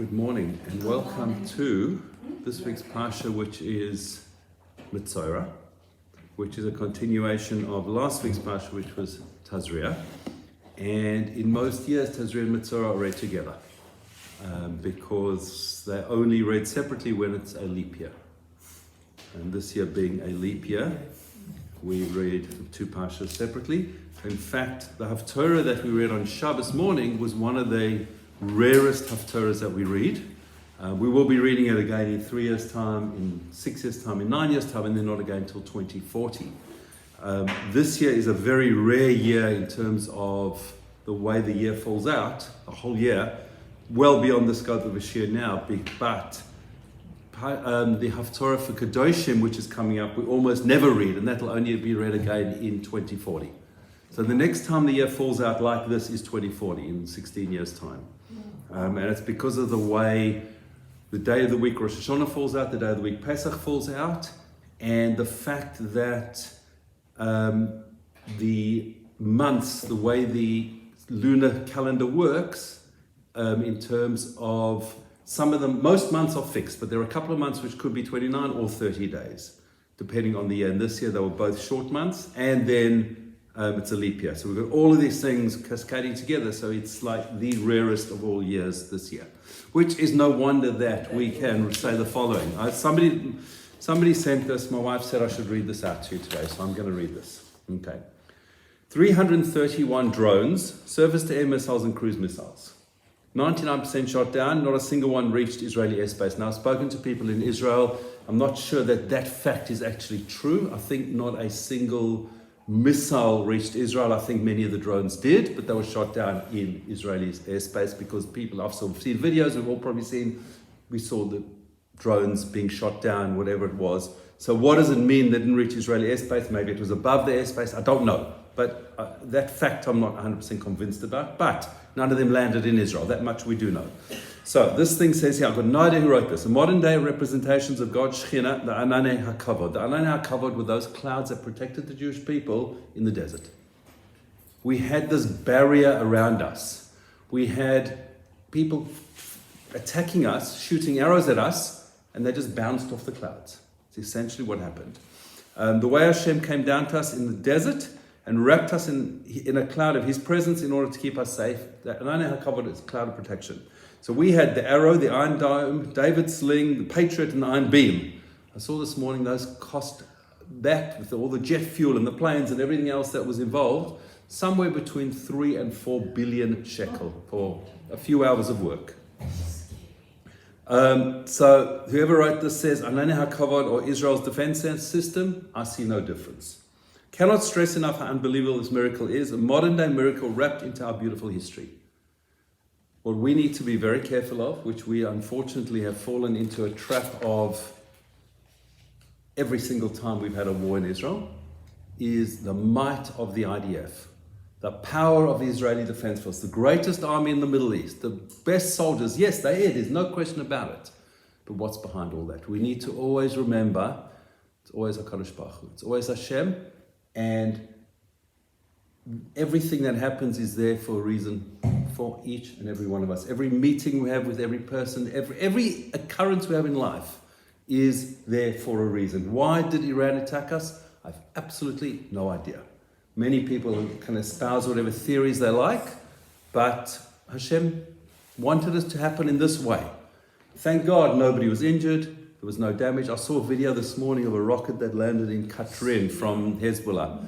Good morning and welcome to this week's Parsha, which is Metzora, which is a continuation of last week's Parsha, which was Tazria. And in most years, Tazria and Metzora are read together because they're only read separately when it's a leap year. And this year being a leap year, we read two Parshas separately. In fact, the Haftorah that we read on Shabbos morning was one of the rarest Haftorahs that we read. We will be reading it again in 3 years' time, in 6 years' time, in 9 years' time, and then not again until 2040. This year is a very rare year in terms of the way the year falls out, a whole year, well beyond the scope of a shir now, but the Haftorah for Kedoshim, which is coming up, we almost never read, and that'll only be read again in 2040. So the next time the year falls out like this is 2040, in 16 years' time. And it's because of the way the day of the week Rosh Hashanah falls out, the day of the week Pesach falls out, and the fact that the months, the way the lunar calendar works, in terms of some of them, most months are fixed, but there are a couple of months which could be 29 or 30 days, depending on the year. And this year they were both short months, and then it's a leap year. So we've got all of these things cascading together. So it's like the rarest of all years this year, which is no wonder that we can say the following. Somebody sent this. My wife said I should read this out to you today. So I'm going to read this. Okay. 331 drones, surface-to-air missiles and cruise missiles. 99% shot down. Not a single one reached Israeli airspace. Now I've spoken to people in Israel. I'm not sure that fact is actually true. I think not a single missile reached Israel. I think many of the drones did, but they were shot down in Israeli airspace because people, I've seen videos, we've all probably seen, we saw the drones being shot down, whatever it was. So what does it mean they didn't reach Israeli airspace? Maybe it was above the airspace, I don't know. But that fact I'm not 100% convinced about, but none of them landed in Israel, that much we do know. So this thing says here, I've got no idea who wrote this. The modern day representations of God's Shekhinah, the Ananei HaKavod. The Ananei HaKavod were those clouds that protected the Jewish people in the desert. We had this barrier around us. We had people attacking us, shooting arrows at us, and they just bounced off the clouds. It's essentially what happened. The way Hashem came down to us in the desert and wrapped us in a cloud of His presence in order to keep us safe. The Ananei HaKavod is a cloud of protection. So we had the arrow, the iron dome, David's sling, the patriot, and the iron beam. I saw this morning those cost that, with all the jet fuel and the planes and everything else that was involved, somewhere between 3 and 4 billion shekel for a few hours of work. So whoever wrote this says, Ananei HaKavod, or Israel's defense system, I see no difference. Cannot stress enough how unbelievable this miracle is, a modern day miracle wrapped into our beautiful history. What we need to be very careful of, which we unfortunately have fallen into a trap of every single time we've had a war in Israel, is the might of the IDF, the power of the Israeli Defense Force, the greatest army in the Middle East, the best soldiers. Yes, they are, there's no question about it. But what's behind all that? We need to always remember, it's always HaKadosh Baruch Hu, it's always Hashem, and everything that happens is there for a reason for each and every one of us. Every meeting we have with every person, every occurrence we have in life is there for a reason. Why did Iran attack us? I've absolutely no idea. Many people can espouse whatever theories they like, but Hashem wanted it to happen in this way. Thank God nobody was injured, there was no damage. I saw a video this morning of a rocket that landed in Katrin from Hezbollah,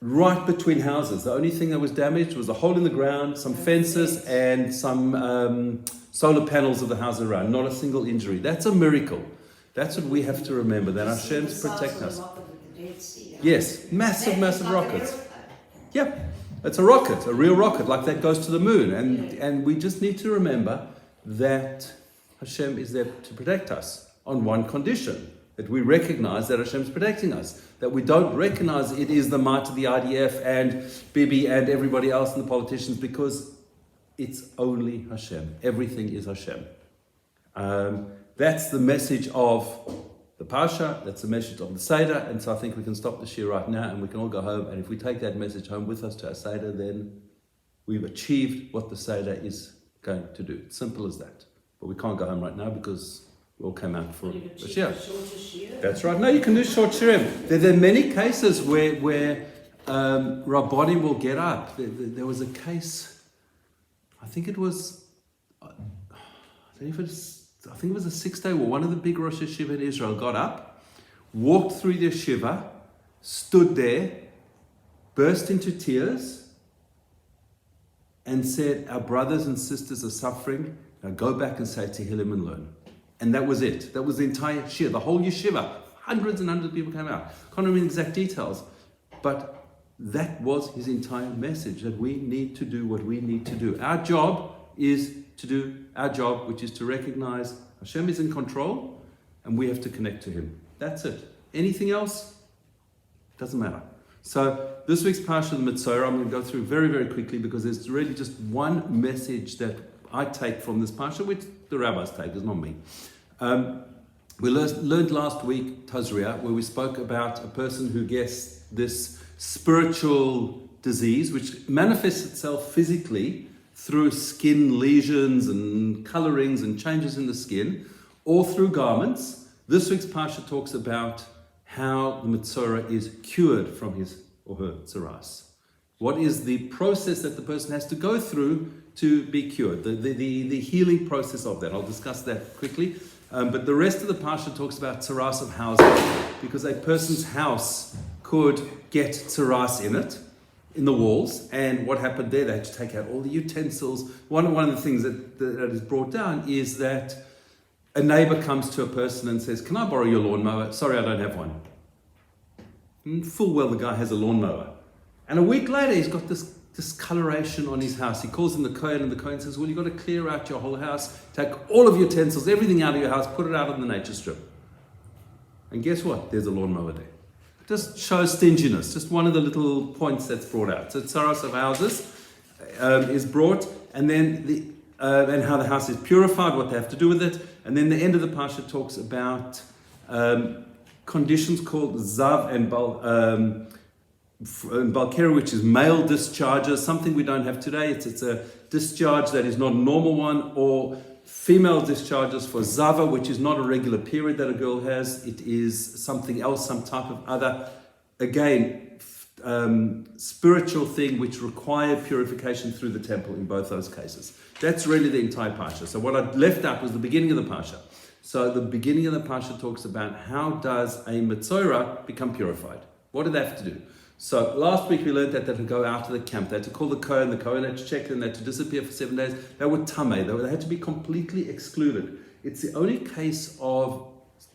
right between houses. The only thing that was damaged was a hole in the ground, some fences, and some solar panels of the house around. Not a single injury. That's a miracle. That's what we have to remember, that Hashem's protect us. Yes, massive rockets. Yeah, it's a rocket, a real rocket, like that goes to the moon. And we just need to remember that Hashem is there to protect us on one condition, that we recognize that Hashem's protecting us, that we don't recognize it is the might of the IDF and Bibi and everybody else and the politicians, because it's only Hashem. Everything is Hashem. That's the message of the Parsha, that's the message of the Seder, and so I think we can stop the shir right now and we can all go home, and if we take that message home with us to our Seder, then we've achieved what the Seder is going to do. Simple as that. But we can't go home right now because we all came out for You a can shir. choose a shorter shear. That's right. No, you can do short shirim. There are many cases where Rabbonim will get up. There was a case, I think it was, I think it was a 6-day war. One of the big Rosh Yeshiva in Israel got up, walked through the yeshiva, stood there, burst into tears, and said, our brothers and sisters are suffering. Now go back and say Tehillim and learn. And that was it. That was the entire shir, the whole yeshiva. Hundreds and hundreds of people came out. Can't remember the exact details. But that was his entire message, that we need to do what we need to do. Our job is to do our job, which is to recognize Hashem is in control and we have to connect to Him. That's it. Anything else doesn't matter. So this week's Parshas Metzora, I'm going to go through very, very quickly because there's really just one message that I take from this Parsha, which the rabbis take, it's not me. We learned last week, Tazria, where we spoke about a person who gets this spiritual disease, which manifests itself physically through skin lesions and colorings and changes in the skin, or through garments. This week's Parsha talks about how the Metzora is cured from his or her tzaras. What is the process that the person has to go through to be cured? The healing process of that. I'll discuss that quickly. But the rest of the Parsha talks about tzaras of housing, because a person's house could get tzaras in it, in the walls, and what happened there, they had to take out all the utensils. One of the things that is brought down is that a neighbor comes to a person and says, can I borrow your lawnmower? Sorry, I don't have one. And full well the guy has a lawnmower. And a week later, he's got this discoloration on his house. He calls in the Kohen, and the Kohen says, well, you've got to clear out your whole house, take all of your utensils, everything out of your house, put it out on the nature strip. And guess what? There's a lawnmower there. Just shows stinginess, just one of the little points that's brought out. So tzaras of houses is brought, and then and how the house is purified, what they have to do with it. And then the end of the Parsha talks about conditions called zav and balkera, which is male discharges, something we don't have today. It's a discharge that is not a normal one, or female discharges for zava, which is not a regular period that a girl has. It is something else, some type of other, again, spiritual thing which require purification through the temple in both those cases. That's really the entire Parsha. So what I left out was the beginning of the Parsha. So the beginning of the Parsha talks about how does a Metzora become purified? What do they have to do? So last week we learned that they had to go out to the camp. They had to call the Kohen had to check them, they had to disappear for 7 days. They were tameh, they had to be completely excluded. It's the only case of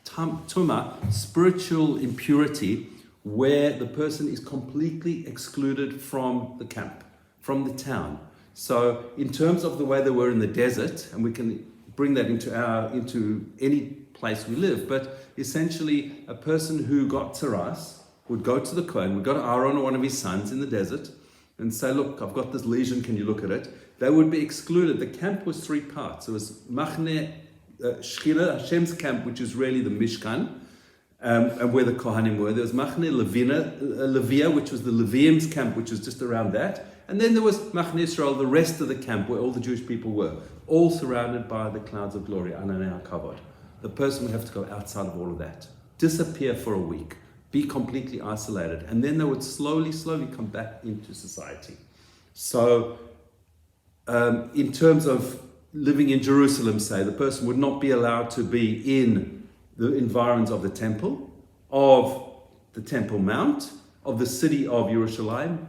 tumah, spiritual impurity, where the person is completely excluded from the camp, from the town. So in terms of the way they were in the desert, and we can bring that into any place we live, but essentially a person who got tzaras would go to the Kohen, would go to Aaron or one of his sons in the desert and say, look, I've got this lesion, can you look at it? They would be excluded. The camp was 3 parts. It was Machne Shechina, Hashem's camp, which is really the Mishkan, and where the Kohanim were. There was Machne Levia, which was the Leviim's camp, which was just around that. And then there was Machne Israel, the rest of the camp, where all the Jewish people were, all surrounded by the clouds of glory, Ananei HaKavod. The person would have to go outside of all of that, disappear for a week, be completely isolated, and then they would slowly come back into society. So in terms of living in Jerusalem, say, the person would not be allowed to be in the environs of the Temple Mount, of the city of Yerushalayim,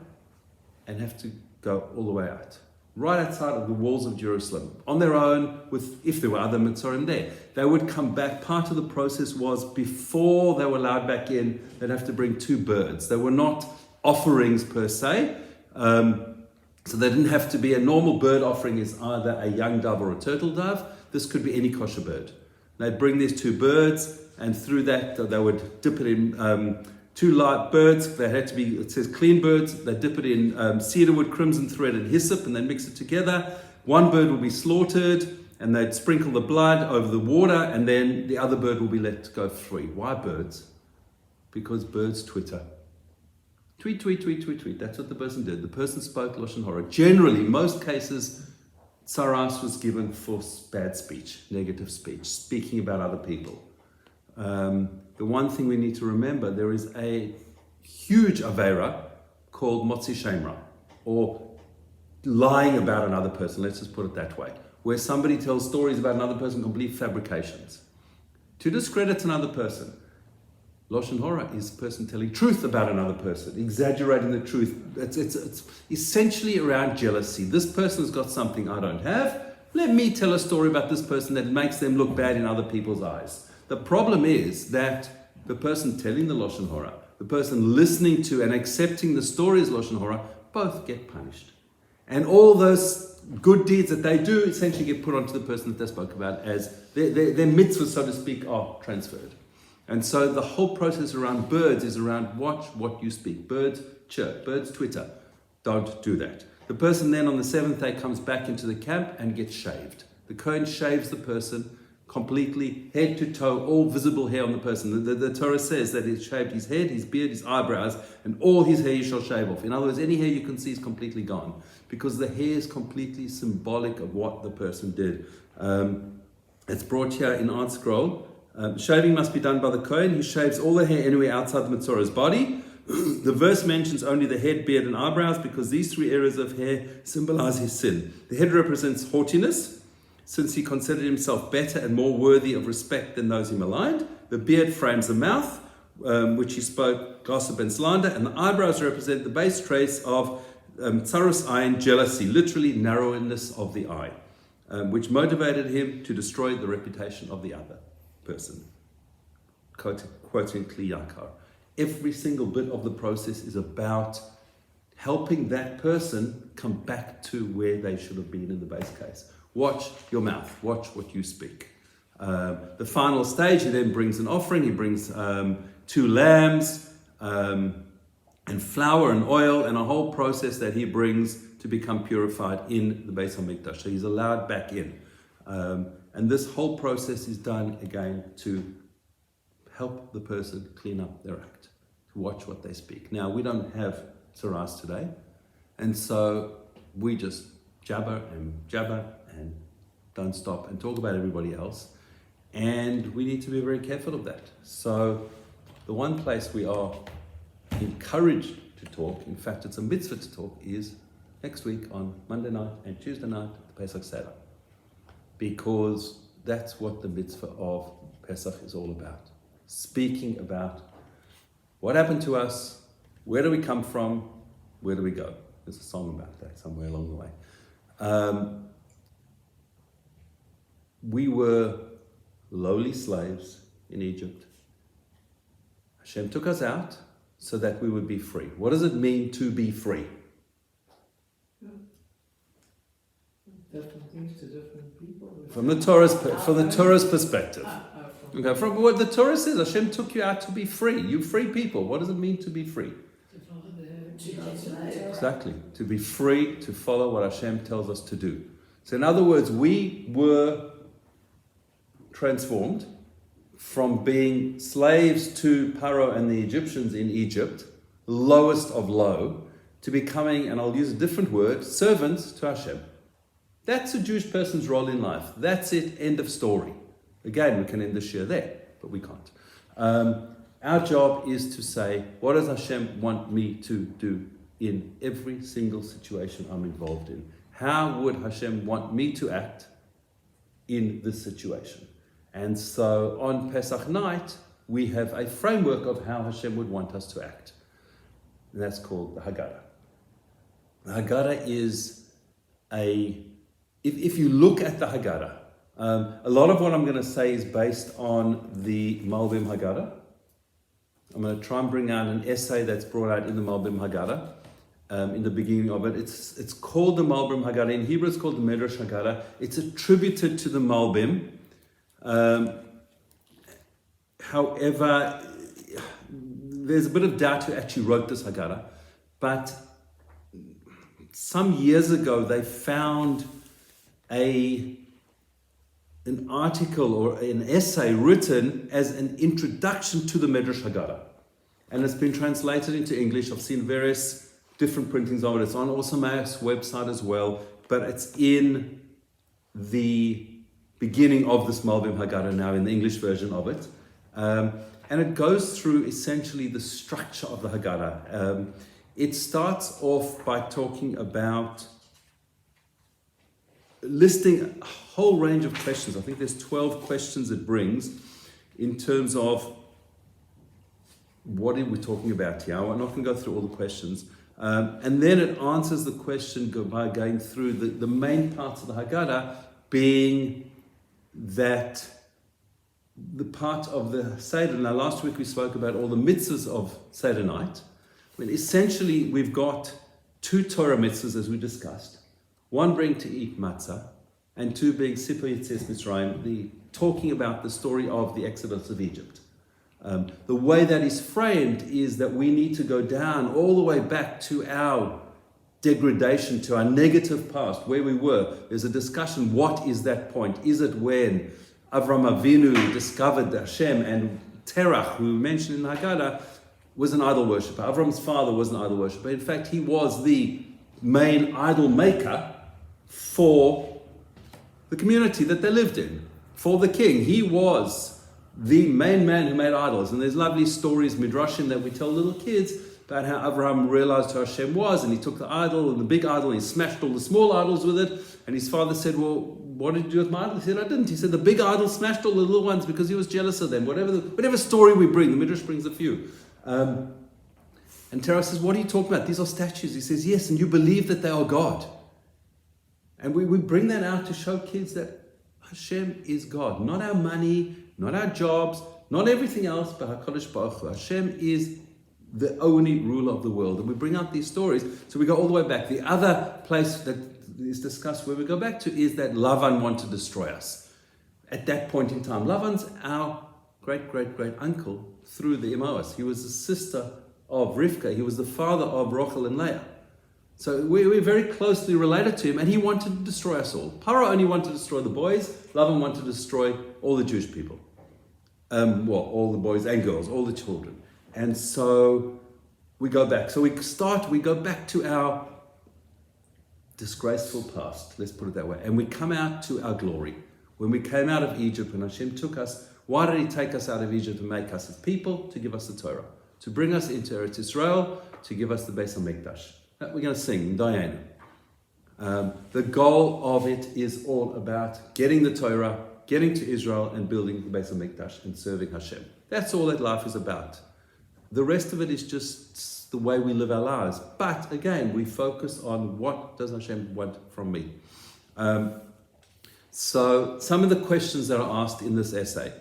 and have to go all the way out, right outside of the walls of Jerusalem, on their own, if there were other Metzorim there. They would come back. Part of the process was, before they were allowed back in, they'd have to bring 2 birds. They were not offerings per se, so they didn't have to be a normal bird offering is either a young dove or a turtle dove. This could be any kosher bird. They'd bring these 2 birds, and through that they would dip it in 2 light birds. They had to be, it says clean birds. They dip it in cedarwood, crimson thread, and hyssop, and then mix it together. 1 bird would be slaughtered, and they'd sprinkle the blood over the water, and then the other bird will be let go free. Why birds? Because birds twitter. Tweet, tweet, tweet, tweet, tweet. That's what the person did. The person spoke Lashon Hara. Generally, most cases, Tsaras was given for bad speech, negative speech, speaking about other people. The one thing we need to remember, there is a huge Avera called Motzi Shemra, or lying about another person, let's just put it that way, where somebody tells stories about another person, complete fabrications. To discredit another person, Lashon Hora is a person telling truth about another person, exaggerating the truth. It's essentially around jealousy. This person's got something I don't have. Let me tell a story about this person that makes them look bad in other people's eyes. The problem is that the person telling the Lashon Hora, the person listening to and accepting the story as Lashon Hora, both get punished. And all those good deeds that they do essentially get put onto the person that they spoke about, as their mitzvahs, so to speak, are transferred. And so the whole process around birds is around watch what you speak. Birds chirp, birds twitter. Don't do that. The person then on the seventh day comes back into the camp and gets shaved. The Kohen shaves the person completely, head to toe, all visible hair on the person. The Torah says that he shaved his head, his beard, his eyebrows, and all his hair you shall shave off. In other words, any hair you can see is completely gone, because the hair is completely symbolic of what the person did. It's brought here in Art Scroll. Shaving must be done by the Kohen. He shaves all the hair anywhere outside the Metzora's body. The verse mentions only the head, beard, and eyebrows, because these three areas of hair symbolize his sin. The head represents haughtiness, since he considered himself better and more worthy of respect than those he maligned. The beard frames the mouth, which he spoke gossip and slander, and the eyebrows represent the base trace of tsaros ayin, jealousy, literally narrowness of the eye, which motivated him to destroy the reputation of the other person. Quoting Kli Yakar. Every single bit of the process is about helping that person come back to where they should have been in the base case. Watch your mouth. Watch what you speak. The final stage, he then brings an offering. He brings 2 lambs and flour and oil, and a whole process that he brings to become purified in the Beis HaMikdash. So he's allowed back in. And this whole process is done again to help the person clean up their act, to watch what they speak. Now, we don't have tsaras today, and so we just jabber and don't stop and talk about everybody else. And we need to be very careful of that. So the one place we are encouraged to talk, in fact it's a mitzvah to talk, is next week on Monday night and Tuesday night, the Pesach Seder. Because that's what the mitzvah of Pesach is all about. Speaking about what happened to us, where do we come from, where do we go? There's a song about that somewhere along the way. We were lowly slaves in Egypt. Hashem took us out so that we would be free. What does it mean to be free? Different things to different people. From the Torah's perspective. Okay, from what the Torah says, Hashem took you out to be free. You free people. What does it mean to be free? Exactly. To be free, to follow what Hashem tells us to do. So in other words, we were transformed from being slaves to Paro and the Egyptians in Egypt, lowest of low, to becoming, and I'll use a different word, servants to Hashem. That's a Jewish person's role in life. That's it, end of story. Again, we can end the shir there, but we can't. Our job is to say, what does Hashem want me to do in every single situation I'm involved in? How would Hashem want me to act in this situation? And so on Pesach night, we have a framework of how Hashem would want us to act. And that's called the Haggadah. The Haggadah is if you look at the Haggadah, a lot of what I'm going to say is based on the Malbim Haggadah. I'm going to try and bring out an essay that's brought out in the Malbim Haggadah, in the beginning of it. It's called the Malbim Haggadah. In Hebrew, it's called the Medrash Haggadah. It's attributed to the Malbim. However, there's a bit of doubt who actually wrote this Haggadah, but some years ago they found an article or an essay written as an introduction to the Medrash Haggadah, and it's been translated into English. I've seen various different printings of it. It's on Osamayach's website as well, but it's in the beginning of this Malbim Haggadah now in the English version of it. And it goes through essentially the structure of the Haggadah. It starts off by talking about listing a whole range of questions. I think there's 12 questions it brings in terms of what are we talking about here. I'm not going to go through all the questions. And then it answers the question by going through the main parts of the Haggadah, being that the part of the Seder. Now, last week we spoke about all the mitzvahs of Seder night. Well, essentially, we've got 2 Torah mitzvahs, as we discussed. One being to eat matzah, and 2 being Sipur Yetzias Mitzrayim, talking about the story of the Exodus of Egypt. The way that is framed is that we need to go down all the way back to our degradation, to our negative past, where we were. There's a discussion, what is that point? Is it when Avram Avinu discovered Hashem, and Terach, who we mentioned in the Haggadah, was an idol worshipper. Avram's father was an idol worshipper. In fact, he was the main idol maker for the community that they lived in, for the king. He was the main man who made idols. And there's lovely stories, midrashim, that we tell little kids about how Abraham realized who Hashem was, and he took the idol and the big idol and he smashed all the small idols with it. And his father said, well, what did you do with my idol? He said, I didn't. He said, the big idol smashed all the little ones because he was jealous of them. Whatever story we bring, the midrash brings a few. And Terah says, what are you talking about? These are statues. He says, yes, and you believe that they are God. And we bring that out to show kids that Hashem is God. Not our money, not our jobs, not everything else, but HaKadosh Baruch Hu. Hashem is the only ruler of the world. And we bring out these stories. So we go all the way back. The other place that is discussed where we go back to is that Lavan wanted to destroy us. At that point in time, Lavan's our great uncle through the Emmaus. He was the sister of Rivka. He was the father of Rachel and Leah. So we're very closely related to him, and he wanted to destroy us all. Paro only wanted to destroy the boys. Lavan wanted to destroy all the Jewish people. All the boys and girls, all the children. And so we go back. So we go back to our disgraceful past, let's put it that way. And we come out to our glory. When we came out of Egypt, when Hashem took us, why did he take us out of Egypt and make us his people? To give us the Torah. To bring us into Eretz Israel, to give us the Beis HaMikdash. That we're going to sing, Diana. The goal of it is all about getting the Torah, getting to Israel, and building the Beis HaMikdash and serving Hashem. That's all that life is about. The rest of it is just the way we live our lives. But again, we focus on what does Hashem want from me. So some of the questions that are asked in this essay.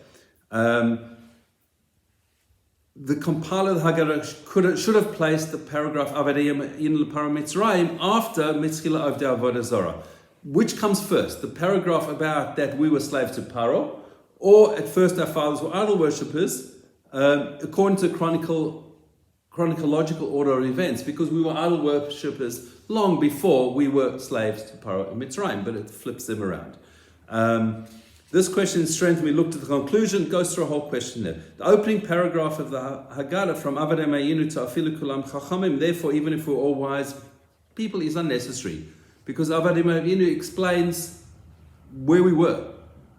The compiler of the Haggadah should have placed the paragraph Avadiyim in Parshas Metzora after Mitzchila of the Avodah Zarah. Which comes first? The paragraph about that we were slaves to Paro, or at first our fathers were idol worshippers, according to chronological order of events, because we were idol worshippers long before we were slaves to Paro and Mitzrayim, but it flips them around. This question is strength. We looked at the conclusion, goes through a whole question there. The opening paragraph of the Haggadah from Avadei Mayinu to Afilu Kulam Chachamim, therefore, even if we're all wise people, is unnecessary, because Avadei Mayinu explains where we were.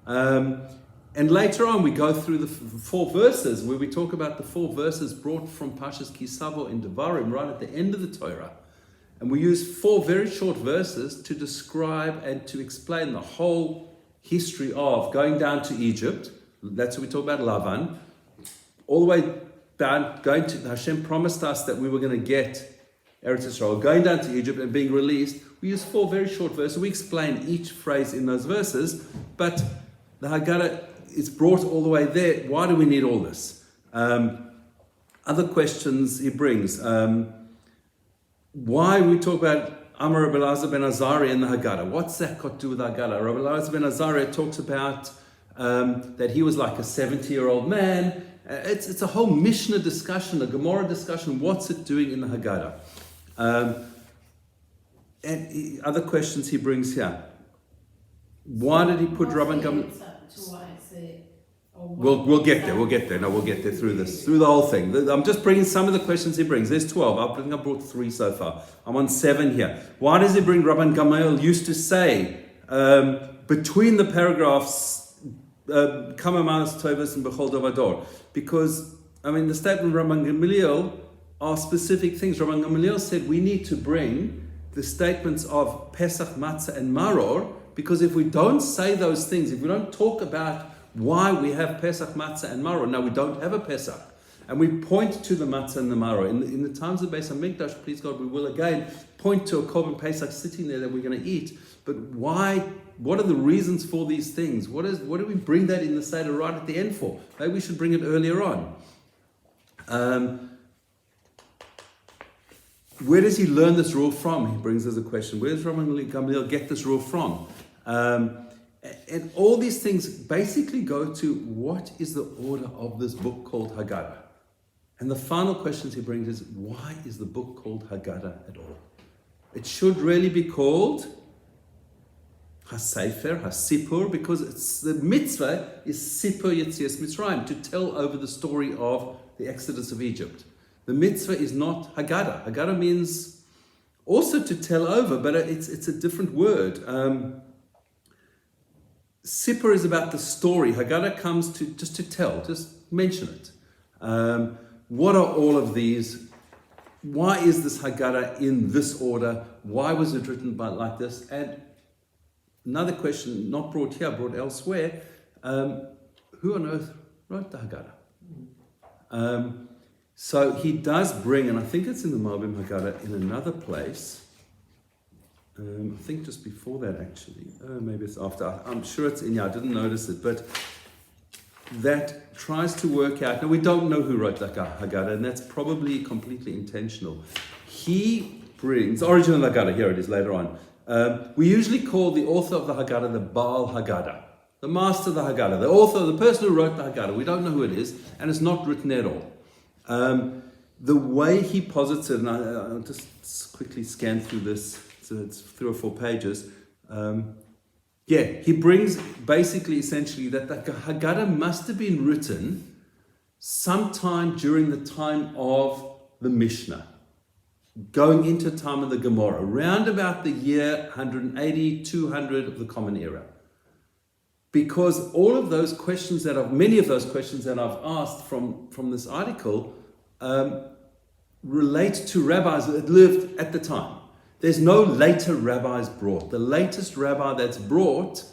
And later on, we go through the 4 verses where we talk about the 4 verses brought from Parshas Kisavo in Devarim, right at the end of the Torah. And we use 4 very short verses to describe and to explain the whole history of going down to Egypt. That's what we talk about Lavan. All the way down, going to Hashem promised us that we were going to get Eretz Yisrael, going down to Egypt and being released. We use 4 very short verses. We explain each phrase in those verses, but the Haggadah is brought all the way there. Why do we need all this? Other questions he brings. Why we talk about Amar Rabbi Elazar ben Azariah in the Haggadah. What's that got to do with the Haggadah? Rabbi Elazar ben Azariah talks about that he was like a 70-year-old man. It's a whole Mishnah discussion, a Gemara discussion. What's it doing in the Haggadah? Other questions he brings here. Why did he put Rabban Gamliel? We'll get there. No, we'll get there through the whole thing. I'm just bringing some of the questions he brings. There's 12. I brought 3 so far. I'm on 7 here. Why does he bring Rabban Gamliel used to say between the paragraphs, Kama Manas Tovas and Bechol Dovador, because, I mean, the statement of Rabban Gamaliel are specific things. Rabban Gamaliel said we need to bring the statements of Pesach, Matzah, and Maror, because if we don't say those things, if we don't talk about why we have Pesach, Matzah, and Maror, now we don't have a Pesach, and we point to the Matzah and the Maror. In the times of Beis HaMikdash, please God, we will again point to a Korban Pesach sitting there that we're going to eat. But why? What are the reasons for these things? What do we bring that in the Seder right at the end for? Maybe we should bring it earlier on. Where does he learn this rule from? He brings us a question. Where does Rabban Gamaliel get this rule from? And all these things basically go to what is the order of this book called Haggadah? And the final questions he brings is, why is the book called Haggadah at all? It should really be called HaSefer, HaSipur, because it's the mitzvah is Sipur Yetzias Mitzrayim, to tell over the story of the Exodus of Egypt. The mitzvah is not Haggadah. Haggadah means also to tell over, but it's a different word. Sipur is about the story. Haggadah comes to just to tell, just mention it. What are all of these? Why is this Haggadah in this order? Why was it written like this? And another question, not brought here, brought elsewhere. Who on earth wrote the Haggadah? So he does bring, and I think it's in the Malbim Haggadah in another place. I think just before that actually. Maybe it's after. I'm sure it's in here. I didn't notice it, but that tries to work out. Now we don't know who wrote the Haggadah, and that's probably completely intentional. He brings origin of the Haggadah. Here it is later on. We usually call the author of the Haggadah the Baal Haggadah, the master of the Haggadah, the author, the person who wrote the Haggadah. We don't know who it is, and it's not written at all. The way he posits it, and I'll just quickly scan through this, so it's 3 or 4 pages. He brings basically essentially that the Haggadah must have been written sometime during the time of the Mishnah, going into time of the Gemara, around about the year 180, 200 of the Common Era. Because all of those questions many of those questions that I've asked from this article relate to rabbis that lived at the time. There's no later rabbis brought. The latest rabbi that's brought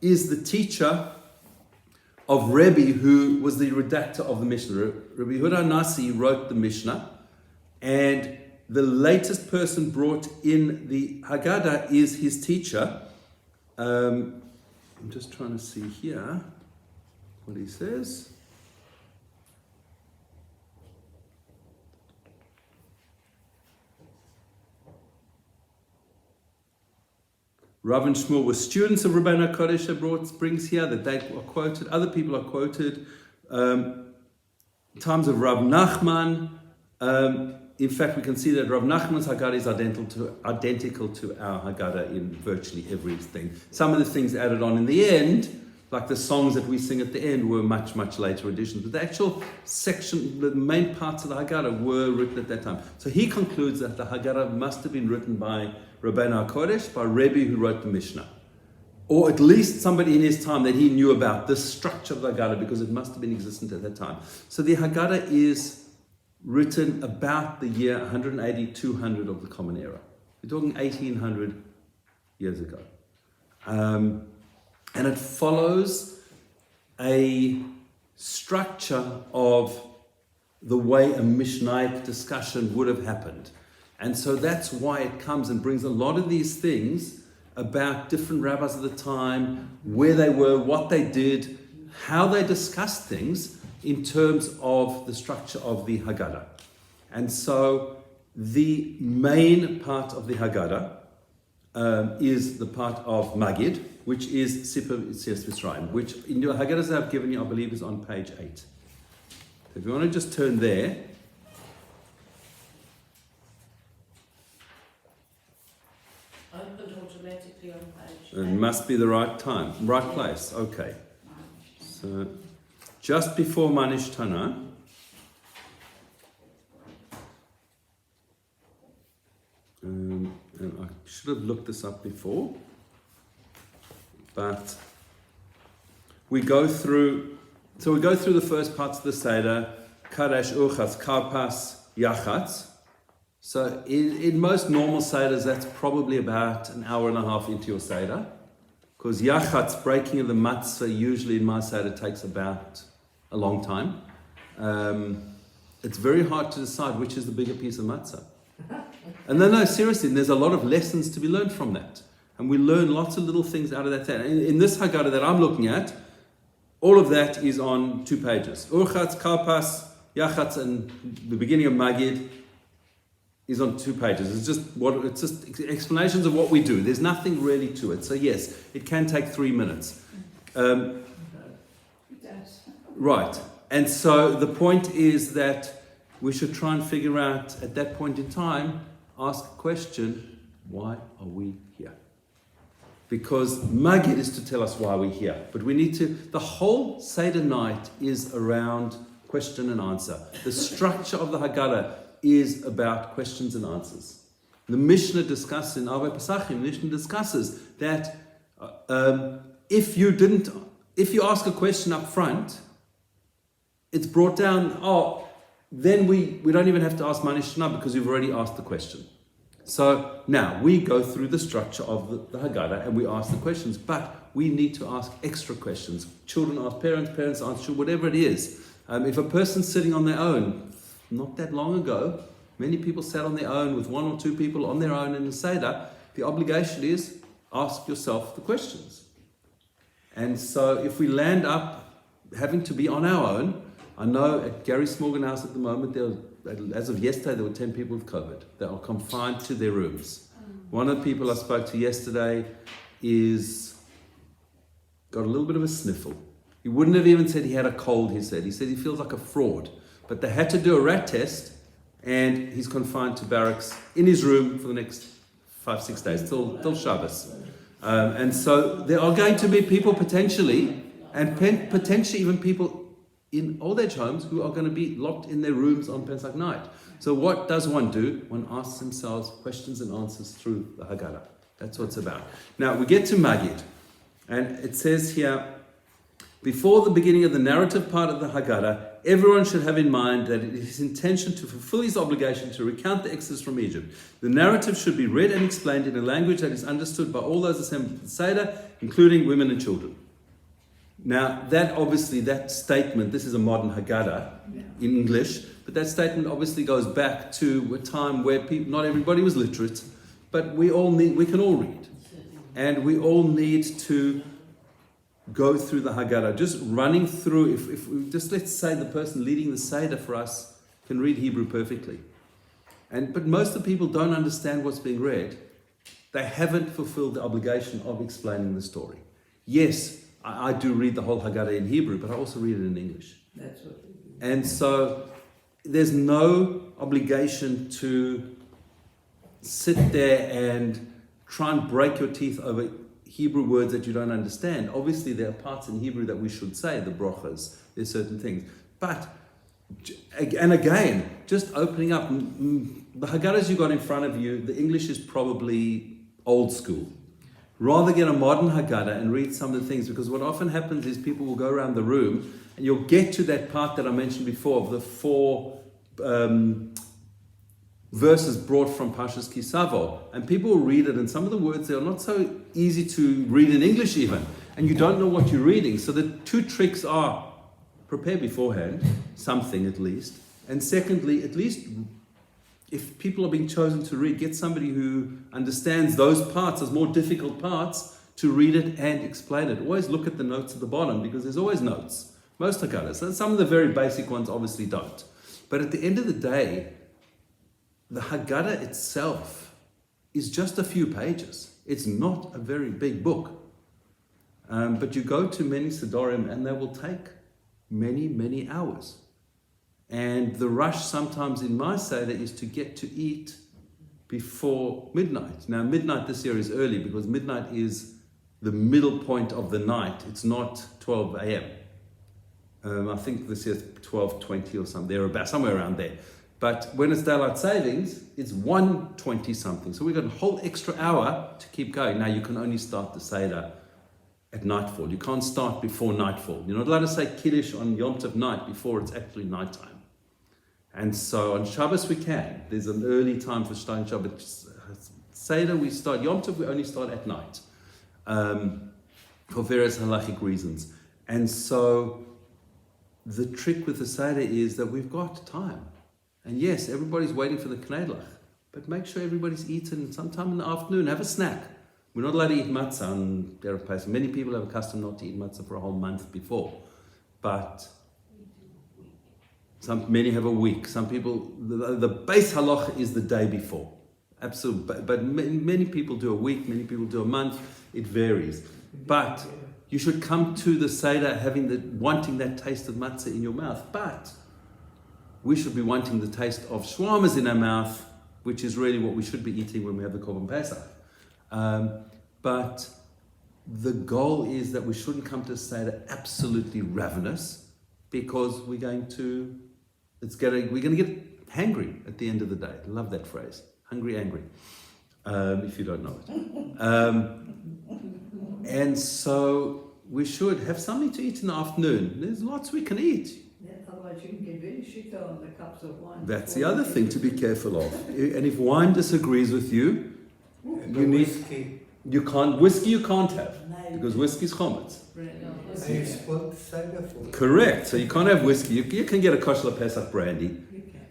is the teacher of Rebbe, who was the redactor of the Mishnah. Rabbi Yehuda Nasi wrote the Mishnah, and the latest person brought in the Haggadah is his teacher. I'm just trying to see here what he says. Rav and Shmuel were students of Rabbeinu HaKodesh, brings here that they are quoted. Other people are quoted. Times of Rav Nachman. In fact, we can see that Rav Nachman's Haggadah is identical to our Haggadah in virtually everything. Some of the things added on in the end, like the songs that we sing at the end, were much, much later additions. But the actual section, the main parts of the Haggadah were written at that time. So he concludes that the Haggadah must have been written by Rabbeinu HaKodesh, by Rebbe who wrote the Mishnah. Or at least somebody in his time that he knew about this structure of the Haggadah, because it must have been existent at that time. So the Haggadah is written about the year 180, 200 of the Common Era. We're talking 1800 years ago. And it follows a structure of the way a Mishnaic discussion would have happened. And so that's why it comes and brings a lot of these things about different rabbis of the time, where they were, what they did, how they discussed things in terms of the structure of the Haggadah. And so the main part of the Haggadah is the part of Magid, which is Sipur Yetzias Mitzrayim, which in your Haggadahs I've given you, I believe, is on page 8. So if you want to just turn there. Opened automatically on page 8. It must be the right place. Okay. So just before Manish Tana, and I should have looked this up before, but we go through the first parts of the Seder, Kadesh, Urchatz, Karpas, Yachatz. So in most normal Seders, that's probably about an hour and a half into your Seder, because Yachatz, breaking of the matzah, usually in my Seder takes about a long time. It's very hard to decide which is the bigger piece of matzah. And then, no, seriously, there's a lot of lessons to be learned from that. And we learn lots of little things out of that. In this Haggadah that I'm looking at, all of that is on 2 pages. Urchatz, Karpas, Yachatz, and the beginning of Magid is on 2 pages. It's just explanations of what we do. There's nothing really to it. So yes, it can take 3 minutes. It does. Right. And so the point is that we should try and figure out, at that point in time, ask a question, why are we here? Because Magid is to tell us why we're here. But we need to, the whole Seder night is around question and answer. The structure of the Haggadah is about questions and answers. The Mishnah discusses, in Avei Pesachim, the Mishnah discusses that if you ask a question up front, it's brought down, then we don't even have to ask Manishna because we've already asked the question. So now we go through the structure of the Haggadah and we ask the questions, but we need to ask extra questions. Children ask parents, parents ask children, whatever it is. If a person's sitting on their own, not that long ago, many people sat on their own with 1 or 2 people on their own in the Seder. The obligation is ask yourself the questions. And so if we land up having to be on our own, I know at Gary's Morgan House at the moment, as of yesterday, there were 10 people with COVID that are confined to their rooms. One of the people I spoke to yesterday got a little bit of a sniffle. He wouldn't have even said he had a cold, he said. He said he feels like a fraud. But they had to do a rat test, and he's confined to barracks in his room for the next 5-6 days, till Shabbos. And so there are going to be people potentially, and potentially even people in old age homes who are going to be locked in their rooms on Pesach night. So what does one do? One asks themselves questions and answers through the Haggadah. That's what it's about. Now we get to Magid, and it says here, before the beginning of the narrative part of the Haggadah, everyone should have in mind that it is his intention to fulfill his obligation to recount the exodus from Egypt. The narrative should be read and explained in a language that is understood by all those assembled at the Seder, including women and children. Now, that statement, this is a modern Haggadah in English, but that statement obviously goes back to a time where not everybody was literate, but we can all read. And we all need to go through the Haggadah. Just running through, if we just, let's say the person leading the Seder for us can read Hebrew perfectly. But most of the people don't understand what's being read. They haven't fulfilled the obligation of explaining the story. Yes, I do read the whole Haggadah in Hebrew, but I also read it in English. That's what. And so there's no obligation to sit there and try and break your teeth over Hebrew words that you don't understand. Obviously, there are parts in Hebrew that we should say, the brochas, there's certain things. But, and again, just opening up, the Haggadahs you got in front of you, the English is probably old school. Rather get a modern Haggadah and read some of the things, because what often happens is people will go around the room and you'll get to that part that I mentioned before of the 4 verses brought from Parshas Kisavo, and people will read it, and some of the words they are not so easy to read in English even, and you don't know what you're reading. So the 2 tricks are prepare beforehand, something at least, and secondly, at least if people are being chosen to read, get somebody who understands those parts as more difficult parts to read it and explain it. Always look at the notes at the bottom, because there's always notes. Most Haggadahs. Some of the very basic ones obviously don't. But at the end of the day, the Haggadah itself is just a few pages. It's not a very big book. But you go to many Sedorim and they will take many, many hours. And the rush sometimes in my Seder is to get to eat before midnight. Now, midnight this year is early because midnight is the middle point of the night. It's not 12 a.m. I think this year it's 12:20 or something, somewhere around there. But when it's daylight savings, it's 1:20 something. So we've got a whole extra hour to keep going. Now you can only start the Seder at nightfall. You can't start before nightfall. You're not allowed to say Kiddush on Yom Tov night before it's actually nighttime. And so on Shabbos we can. There's an early time for starting Shabbos. Seder we start, Yom Tov we only start at night. For various halachic reasons. And so the trick with the Seder is that we've got time. And yes, everybody's waiting for the Knedlach, but make sure everybody's eaten sometime in the afternoon. Have a snack. We're not allowed to eat matzah on Erev Pesach. Many people have a custom not to eat matzah for a whole month before, but many have a week. Some people, the base halacha is the day before. Absolutely, but many people do a week, many people do a month. It varies. But you should come to the Seder wanting that taste of matzah in your mouth. But we should be wanting the taste of shawarmas in our mouth, which is really what we should be eating when we have the Korban Pesach. But the goal is that we shouldn't come to Seder absolutely ravenous, because we're going to get hangry at the end of the day. I love that phrase, hungry, angry, if you don't know it. And so we should have something to eat in the afternoon. There's lots we can eat. Otherwise you can get very shito on the cups of wine. That's the other thing to be careful of. And if wine disagrees with you, whiskey. You can't have, because whiskey's chometz. Are you supposed to say that for? Correct. So you can't have whiskey. You can get a kosher Pesach brandy,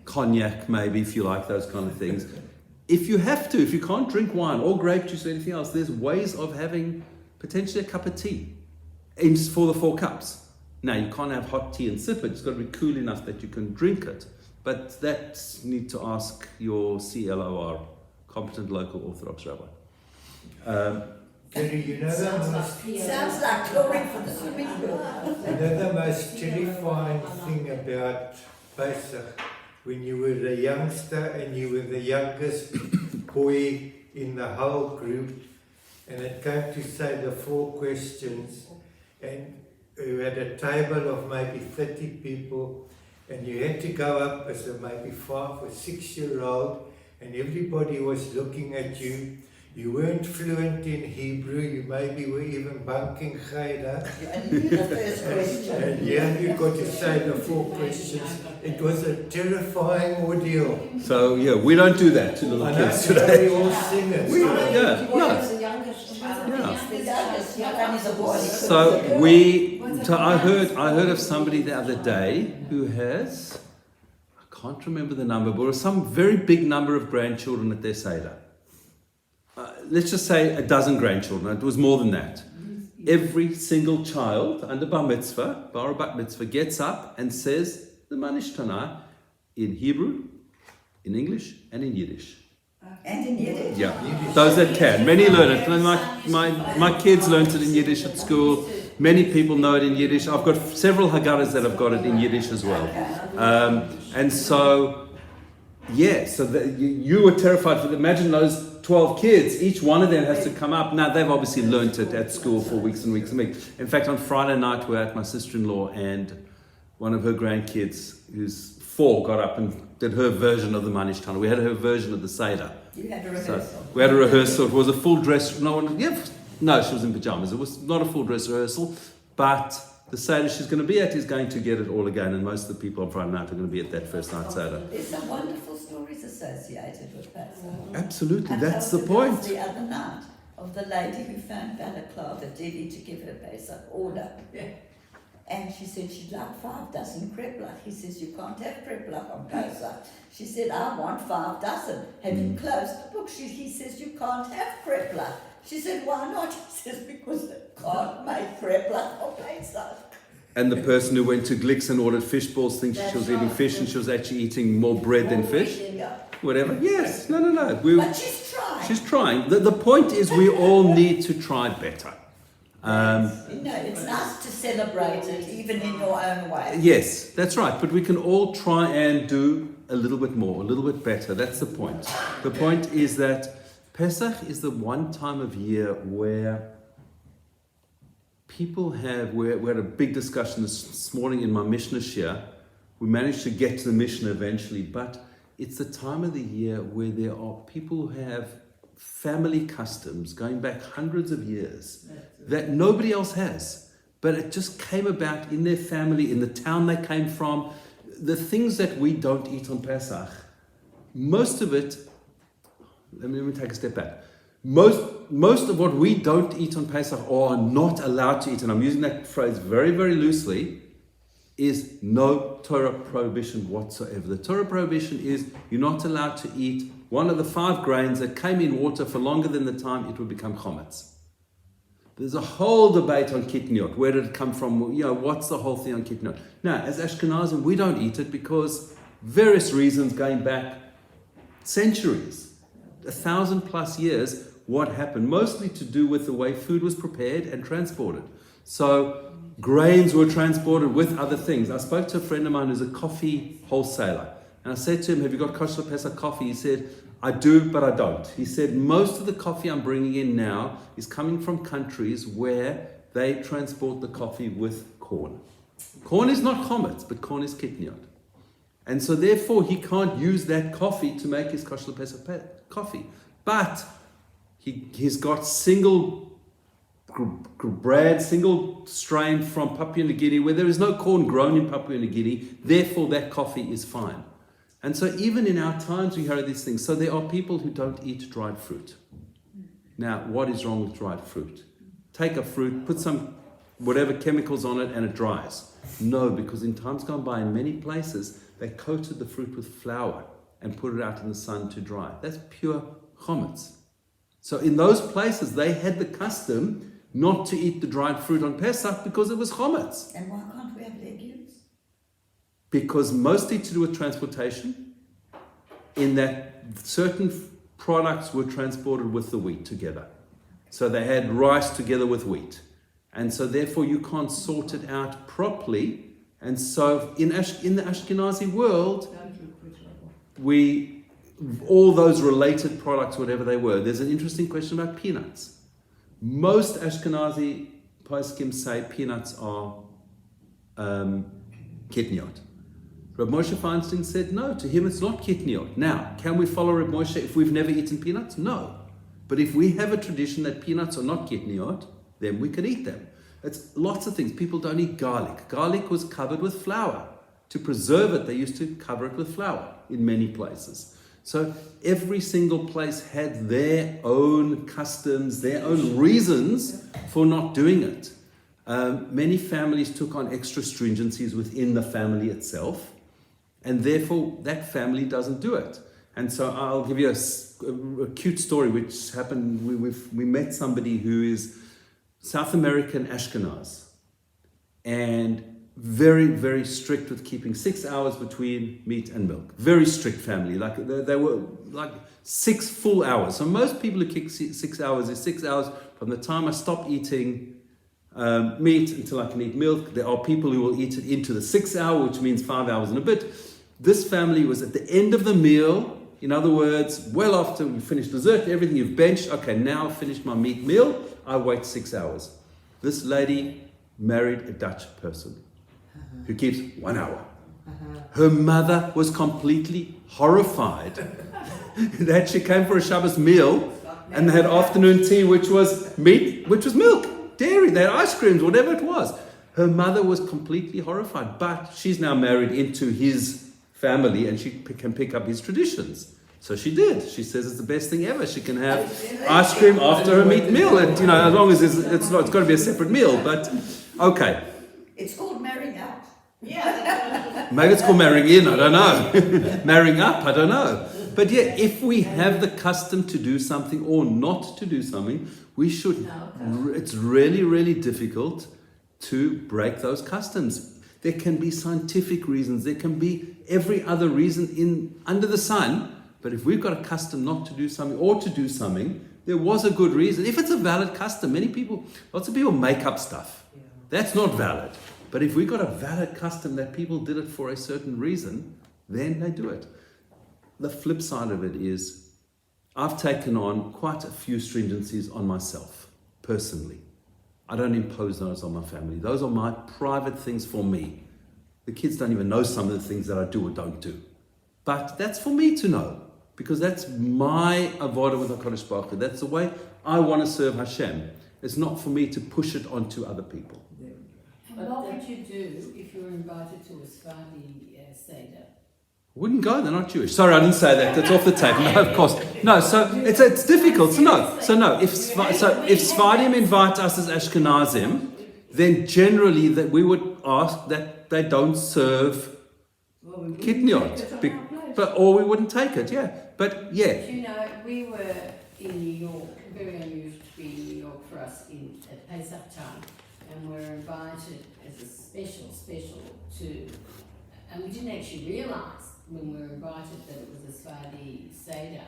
cognac maybe if you like those kind of things. If you can't drink wine or grape juice or anything else, there's ways of having potentially a cup of tea for the 4 cups. Now, you can't have hot tea and sip it. It's got to be cool enough that you can drink it. But that need to ask your CLOR, competent local Orthodox rabbi. Kerry, you know Sounds like chlorine for the swimming pool. the most terrifying thing about Pesach, when you were a youngster and you were the youngest boy in the whole group, and it came to say the 4 questions, and you had a table of maybe 30 people, and you had to go up as a maybe 5 or 6-year-old, and everybody was looking at you. You weren't fluent in Hebrew, you maybe were even bunking Chayda. The first question. And yeah, you got to say the 4 questions. It was a terrifying ordeal. So yeah, we don't do that to little kids today. We all sing it. So I heard of somebody the other day who has, I can't remember the number, but some very big number of grandchildren at their Seder. Let's just say 12 grandchildren. It was more than that. Every single child under bar or bat mitzvah, gets up and says the Manish Tanah in Hebrew, in English, and in Yiddish. And in Yiddish? Yeah, those that can. Many learn it. My kids learned it in Yiddish at school. Many people know it in Yiddish. I've got several Haggadahs that have got it in Yiddish as well. And so, yeah, so you were terrified. Imagine those 12 kids, each one of them has to come up. Now, they've obviously learnt it at school for weeks and weeks and weeks. In fact, on Friday night, we were at my sister-in-law, and one of her grandkids, who's 4, got up and did her version of the Manish Tanah. We had her version of the Seder. You had a rehearsal. So we had a rehearsal. It was a full dress. No, she was in pajamas. It was not a full dress rehearsal, but the Seder she's going to be at is going to get it all again, and most of the people on Friday night are going to be at that first night Seder. There's some wonderful stories associated with Pesach. Absolutely, I that's told the the girls point. the other night of the lady who found balaclava ready to give her Pesach order. Yeah. And she said she'd like 5 dozen kreplach. He says, you can't have kreplach on Pesach. She said, I want 5 dozen. Having closed the book, he says, you can't have kreplach. She said, why not? He says, because they can't make kreplach on Pesach. And the person who went to Glicks and ordered fish balls thinks she was eating fish, and she was actually eating more bread than fish. Whatever. Yes. No. But she's trying. She's trying. The point is we all need to try better. It's nice to celebrate it, even in your own way. Yes, that's right. But we can all try and do a little bit more, a little bit better. That's the point. The point is that Pesach is the one time of year where people we had a big discussion this morning in my Mishnah Shir. We managed to get to the Mishnah eventually, but it's the time of the year where there are people who have family customs going back hundreds of years that nobody else has. But it just came about in their family, in the town they came from. The things that we don't eat on Pesach, most of it, let me take a step back. Most of what we don't eat on Pesach or are not allowed to eat, and I'm using that phrase very, very loosely, is no Torah prohibition whatsoever. The Torah prohibition is you're not allowed to eat one of the 5 grains that came in water for longer than the time it would become chometz. There's a whole debate on kitniot. Where did it come from? What's the whole thing on kitniot? Now, as Ashkenazim, we don't eat it because various reasons going back centuries, 1,000+ years, what happened? Mostly to do with the way food was prepared and transported. So grains were transported with other things. I spoke to a friend of mine who's a coffee wholesaler. And I said to him, have you got kosher Pesach coffee? He said, I do, but I don't. He said, most of the coffee I'm bringing in now is coming from countries where they transport the coffee with corn. Corn is not chometz, but corn is kitniot. And so therefore he can't use that coffee to make his kosher Pesach coffee. But he's got single brand, single strain from Papua New Guinea, where there is no corn grown in Papua New Guinea, therefore that coffee is fine. And so even in our times we hear these things. So there are people who don't eat dried fruit. Now, what is wrong with dried fruit? Take a fruit, put some whatever chemicals on it, and it dries. No, because in times gone by, in many places, they coated the fruit with flour and put it out in the sun to dry. That's pure chometz. So in those places, they had the custom not to eat the dried fruit on Pesach because it was chometz. And why can't we have legumes? Because mostly to do with transportation, in that certain products were transported with the wheat together. So they had rice together with wheat. And so therefore you can't sort it out properly. And so in the Ashkenazi world, all those related products, whatever they were. There's an interesting question about peanuts. Most Ashkenazi poskim say peanuts are kitniot. Reb Moshe Feinstein said no, to him it's not kitniot. Now, can we follow Reb Moshe if we've never eaten peanuts? No. But if we have a tradition that peanuts are not kitniot, then we can eat them. It's lots of things. People don't eat garlic. Garlic was covered with flour. To preserve it, they used to cover it with flour in many places. So every single place had their own customs, their own reasons for not doing it. Many families took on extra stringencies within the family itself, and therefore that family doesn't do it. And so I'll give you a cute story which happened. We met somebody who is South American Ashkenaz, and very, very strict with keeping 6 hours between meat and milk. Very strict family. Like they were like 6 full hours. So most people who kick 6 hours is 6 hours from the time I stop eating meat until I can eat milk. There are people who will eat it into the 6 hour, which means 5 hours and a bit. This family was at the end of the meal. In other words, well after you finish dessert, everything you've benched. Okay, now I've finished my meat meal. I wait 6 hours. This lady married a Dutch person who keeps 1 hour. Her mother was completely horrified that she came for a Shabbos meal and they had afternoon tea, which was meat, which was milk, dairy, they had ice creams, whatever it was. Her mother was completely horrified, but she's now married into his family and she can pick up his traditions. So she did. She says it's the best thing ever. She can have ice cream after her meat meal. And, as long as it's got to be a separate meal. But, okay. It's called marrying out. Yeah. Maybe it's called marrying in, I don't know. Marrying up, I don't know. But yeah, if we have the custom to do something or not to do something, we should. It's really, really difficult to break those customs. There can be scientific reasons. There can be every other reason under the sun. But if we've got a custom not to do something or to do something, there was a good reason. If it's a valid custom, lots of people make up stuff. That's not valid. But if we've got a valid custom that people did it for a certain reason, then they do it. The flip side of it is, I've taken on quite a few stringencies on myself, personally. I don't impose those on my family. Those are my private things for me. The kids don't even know some of the things that I do or don't do. But that's for me to know, because that's my avodah with HaKadosh Baruch Hu. That's the way I want to serve Hashem. It's not for me to push it onto other people. But what would you do if you were invited to a Sephardi Seder? Wouldn't go, they're not Jewish. Sorry, I didn't say that. That's off the tape. No, of course. No, so it's difficult. So no. If Sephardim invite us as Ashkenazim, then generally that we would ask that they don't serve kitniot, or we wouldn't take it. Yeah, but yeah. But you know, we were in New York. Very unusual to be in New York for us at Pesach time, and we were invited as a special to, and we didn't actually realise when we were invited that it was a Sephardi Seder.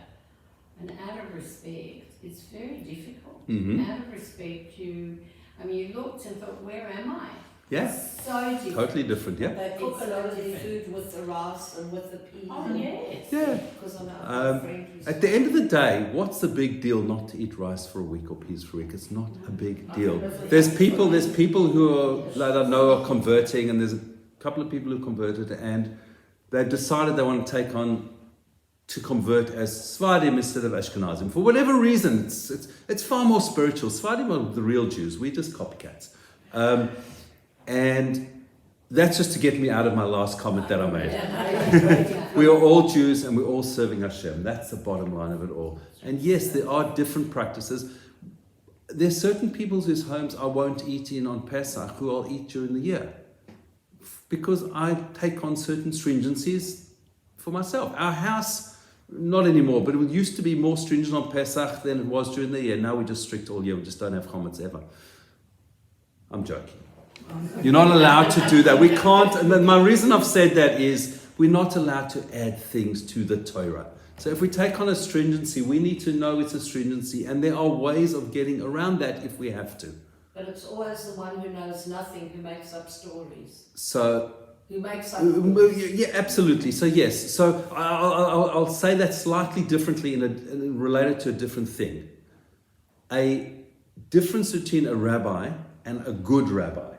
And out of respect, it's very difficult. Mm-hmm. Out of respect, you looked and thought, where am I? Yeah. It's so different. Totally different, yeah. They cook a lot of their food with the rice and with the peas. Oh, yes. Yeah. Because I know my friend who's... At the end of the day, what's the big deal not to eat rice for a week or peas for a week? It's not a big deal. There's people who are, that I know are converting, and there's a couple of people who converted, and they've decided they want to take on to convert as Sephardim instead of Ashkenazim. For whatever reason, it's far more spiritual. Sephardim are the real Jews. We're just copycats. And that's just to get me out of my last comment that I made. We are all Jews and we're all serving Hashem. That's the bottom line of it all. And yes, there are different practices. There's certain people whose homes I won't eat in on Pesach who I'll eat during the year, because I take on certain stringencies for myself. Our house, not anymore, but it used to be more stringent on Pesach than it was during the year. Now we're just strict all year. We just don't have chametz ever. I'm joking. You're not allowed to do that. We can't. And my reason I've said that is we're not allowed to add things to the Torah. So if we take on a stringency, we need to know it's a stringency, and there are ways of getting around that if we have to. But it's always the one who knows nothing who makes up stories. So Who makes up stories. yeah, absolutely. So yes. So I'll say that slightly differently in related to a different thing. A difference between a rabbi and a good rabbi.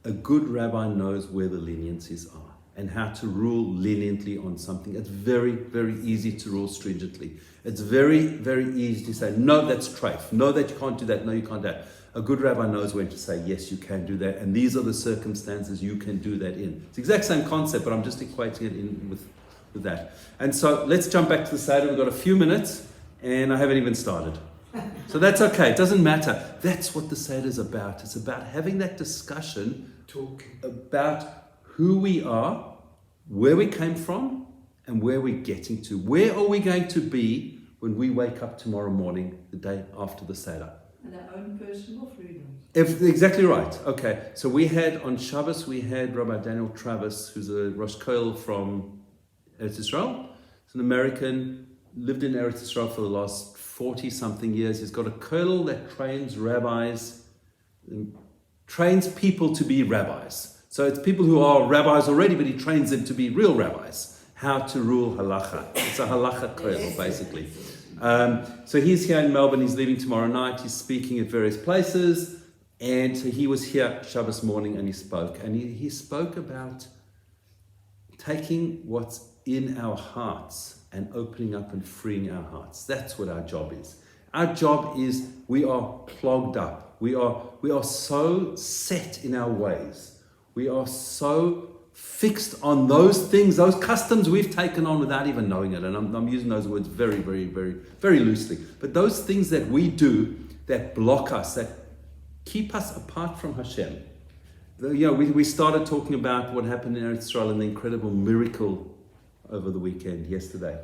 A good rabbi knows where the leniencies are and how to rule leniently on something. It's very, very easy to rule stringently. It's very, very easy to say, no, that's treif. No, that you can't do that. No, you can't do that. A good rabbi knows when to say, yes, you can do that. And these are the circumstances you can do that in. It's the exact same concept, but I'm just equating it in with that. And so let's jump back to the Seder. We've got a few minutes and I haven't even started. So that's okay. It doesn't matter. That's what the Seder is about. It's about having that discussion, talking about who we are, where we came from, and where we're getting to. Where are we going to be when we wake up tomorrow morning, the day after the Seder? And our own personal freedom. Exactly right. Okay. So we had on Shabbos, we had Rabbi Daniel Travis, who's a Rosh Koil from Eretz Israel. He's an American, lived in Eretz Israel for the last 40-something years. He's got a kollel that trains rabbis, trains people to be rabbis. So it's people who are rabbis already, but he trains them to be real rabbis, how to rule halacha. It's a halacha kollel, basically. So he's here in Melbourne. He's leaving tomorrow night. He's speaking at various places. And so he was here Shabbos morning and he spoke. And he spoke about taking what's in our hearts and opening up and freeing our hearts. That's what our job is. Our job is we are clogged up. We are so set in our ways. We are so fixed on those things, those customs we've taken on without even knowing it. And I'm using those words very, very, very, very loosely. But those things that we do that block us, that keep us apart from Hashem. We started talking about what happened in Eretz Israel and the incredible miracle over the weekend, yesterday.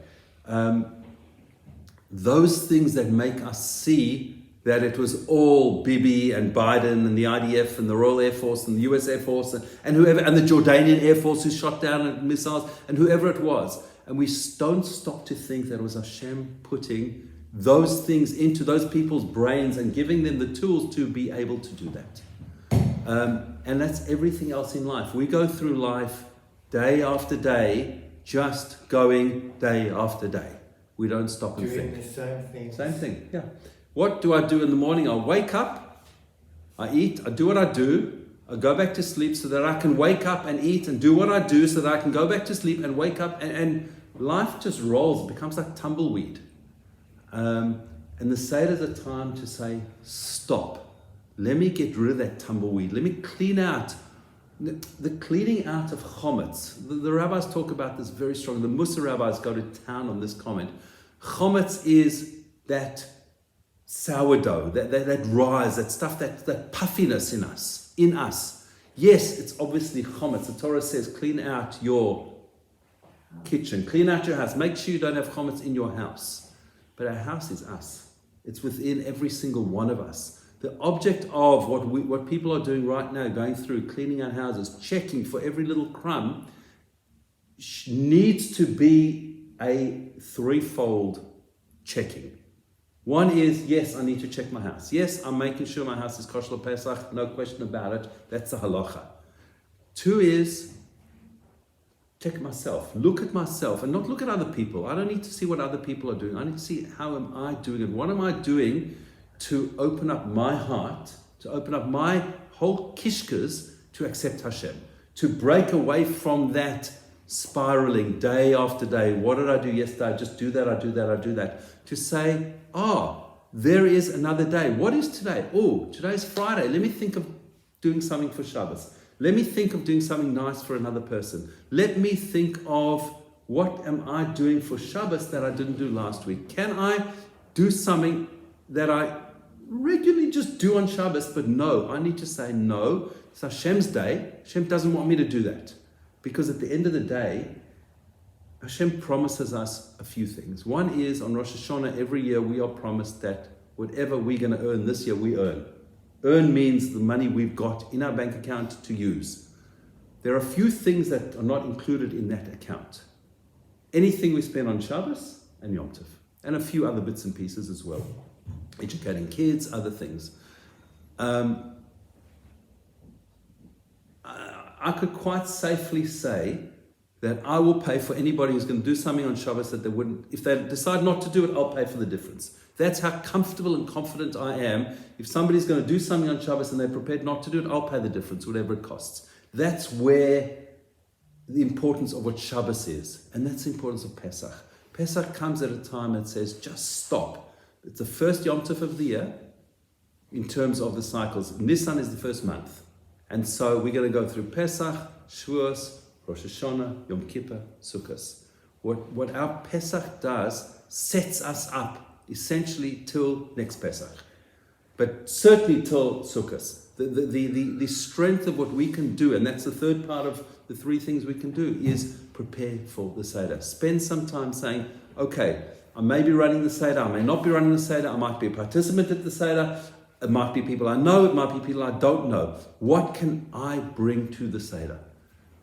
Those things that make us see that it was all Bibi and Biden and the IDF and the Royal Air Force and the US Air Force and whoever, and the Jordanian Air Force who shot down missiles and whoever it was. And we don't stop to think that it was Hashem putting those things into those people's brains and giving them the tools to be able to do that. And that's everything else in life. We go through life day after day, just going day after day. We don't stop and think. Doing the same thing. Same thing, yeah. What do I do in the morning? I wake up, I eat, I do what I do, I go back to sleep so that I can wake up and eat and do what I do so that I can go back to sleep and wake up and life just rolls, it becomes like tumbleweed. And the Seder is a time to say, stop. Let me get rid of that tumbleweed. Let me clean out. The cleaning out of chometz. The rabbis talk about this very strongly. The Mussar rabbis go to town on this comment. Chometz is that sourdough, that rise, that stuff, that puffiness in us. Yes, it's obviously chometz. The Torah says, clean out your kitchen, clean out your house. Make sure you don't have chometz in your house. But our house is us. It's within every single one of us. The object of what people are doing right now, going through, cleaning our houses, checking for every little crumb, needs to be a threefold checking. One is, yes, I need to check my house. Yes, I'm making sure my house is kosher Pesach, no question about it. That's the halacha. Two is, check myself, look at myself, and not look at other people. I don't need to see what other people are doing. I need to see how am I doing it. What am I doing to open up my heart, to open up my whole kishkas to accept Hashem, to break away from that spiraling day after day. What did I do yesterday? I just do that, I do that, I do that. To say, there is another day. What is today? Today's Friday. Let me think of doing something for Shabbos. Let me think of doing something nice for another person. Let me think of what am I doing for Shabbos that I didn't do last week. Can I do something that I regularly just do on Shabbos? But no, I need to say no. It's Hashem's day. Hashem doesn't want me to do that. Because at the end of the day, Hashem promises us a few things. One is on Rosh Hashanah, every year we are promised that whatever we're going to earn this year, we earn. Earn means the money we've got in our bank account to use. There are a few things that are not included in that account. Anything we spend on Shabbos and Yom Tov, and a few other bits and pieces as well. Educating kids, other things. I could quite safely say that I will pay for anybody who's going to do something on Shabbos that they wouldn't. If they decide not to do it, I'll pay for the difference. That's how comfortable and confident I am. If somebody's going to do something on Shabbos and they're prepared not to do it, I'll pay the difference, whatever it costs. That's where the importance of what Shabbos is. And that's the importance of Pesach. Pesach comes at a time that says, just stop. It's the first Yom Tov of the year in terms of the cycles. Nisan is the first month. And so we're going to go through Pesach, Shavuos, Rosh Hashanah, Yom Kippur, Sukkot. What our Pesach does sets us up essentially till next Pesach, but certainly till Sukkot. The strength of what we can do, and that's the third part of the three things we can do, is prepare for the Seder. Spend some time saying, okay, I may be running the Seder, I may not be running the Seder, I might be a participant at the Seder, it might be people I know, it might be people I don't know. What can I bring to the Seder?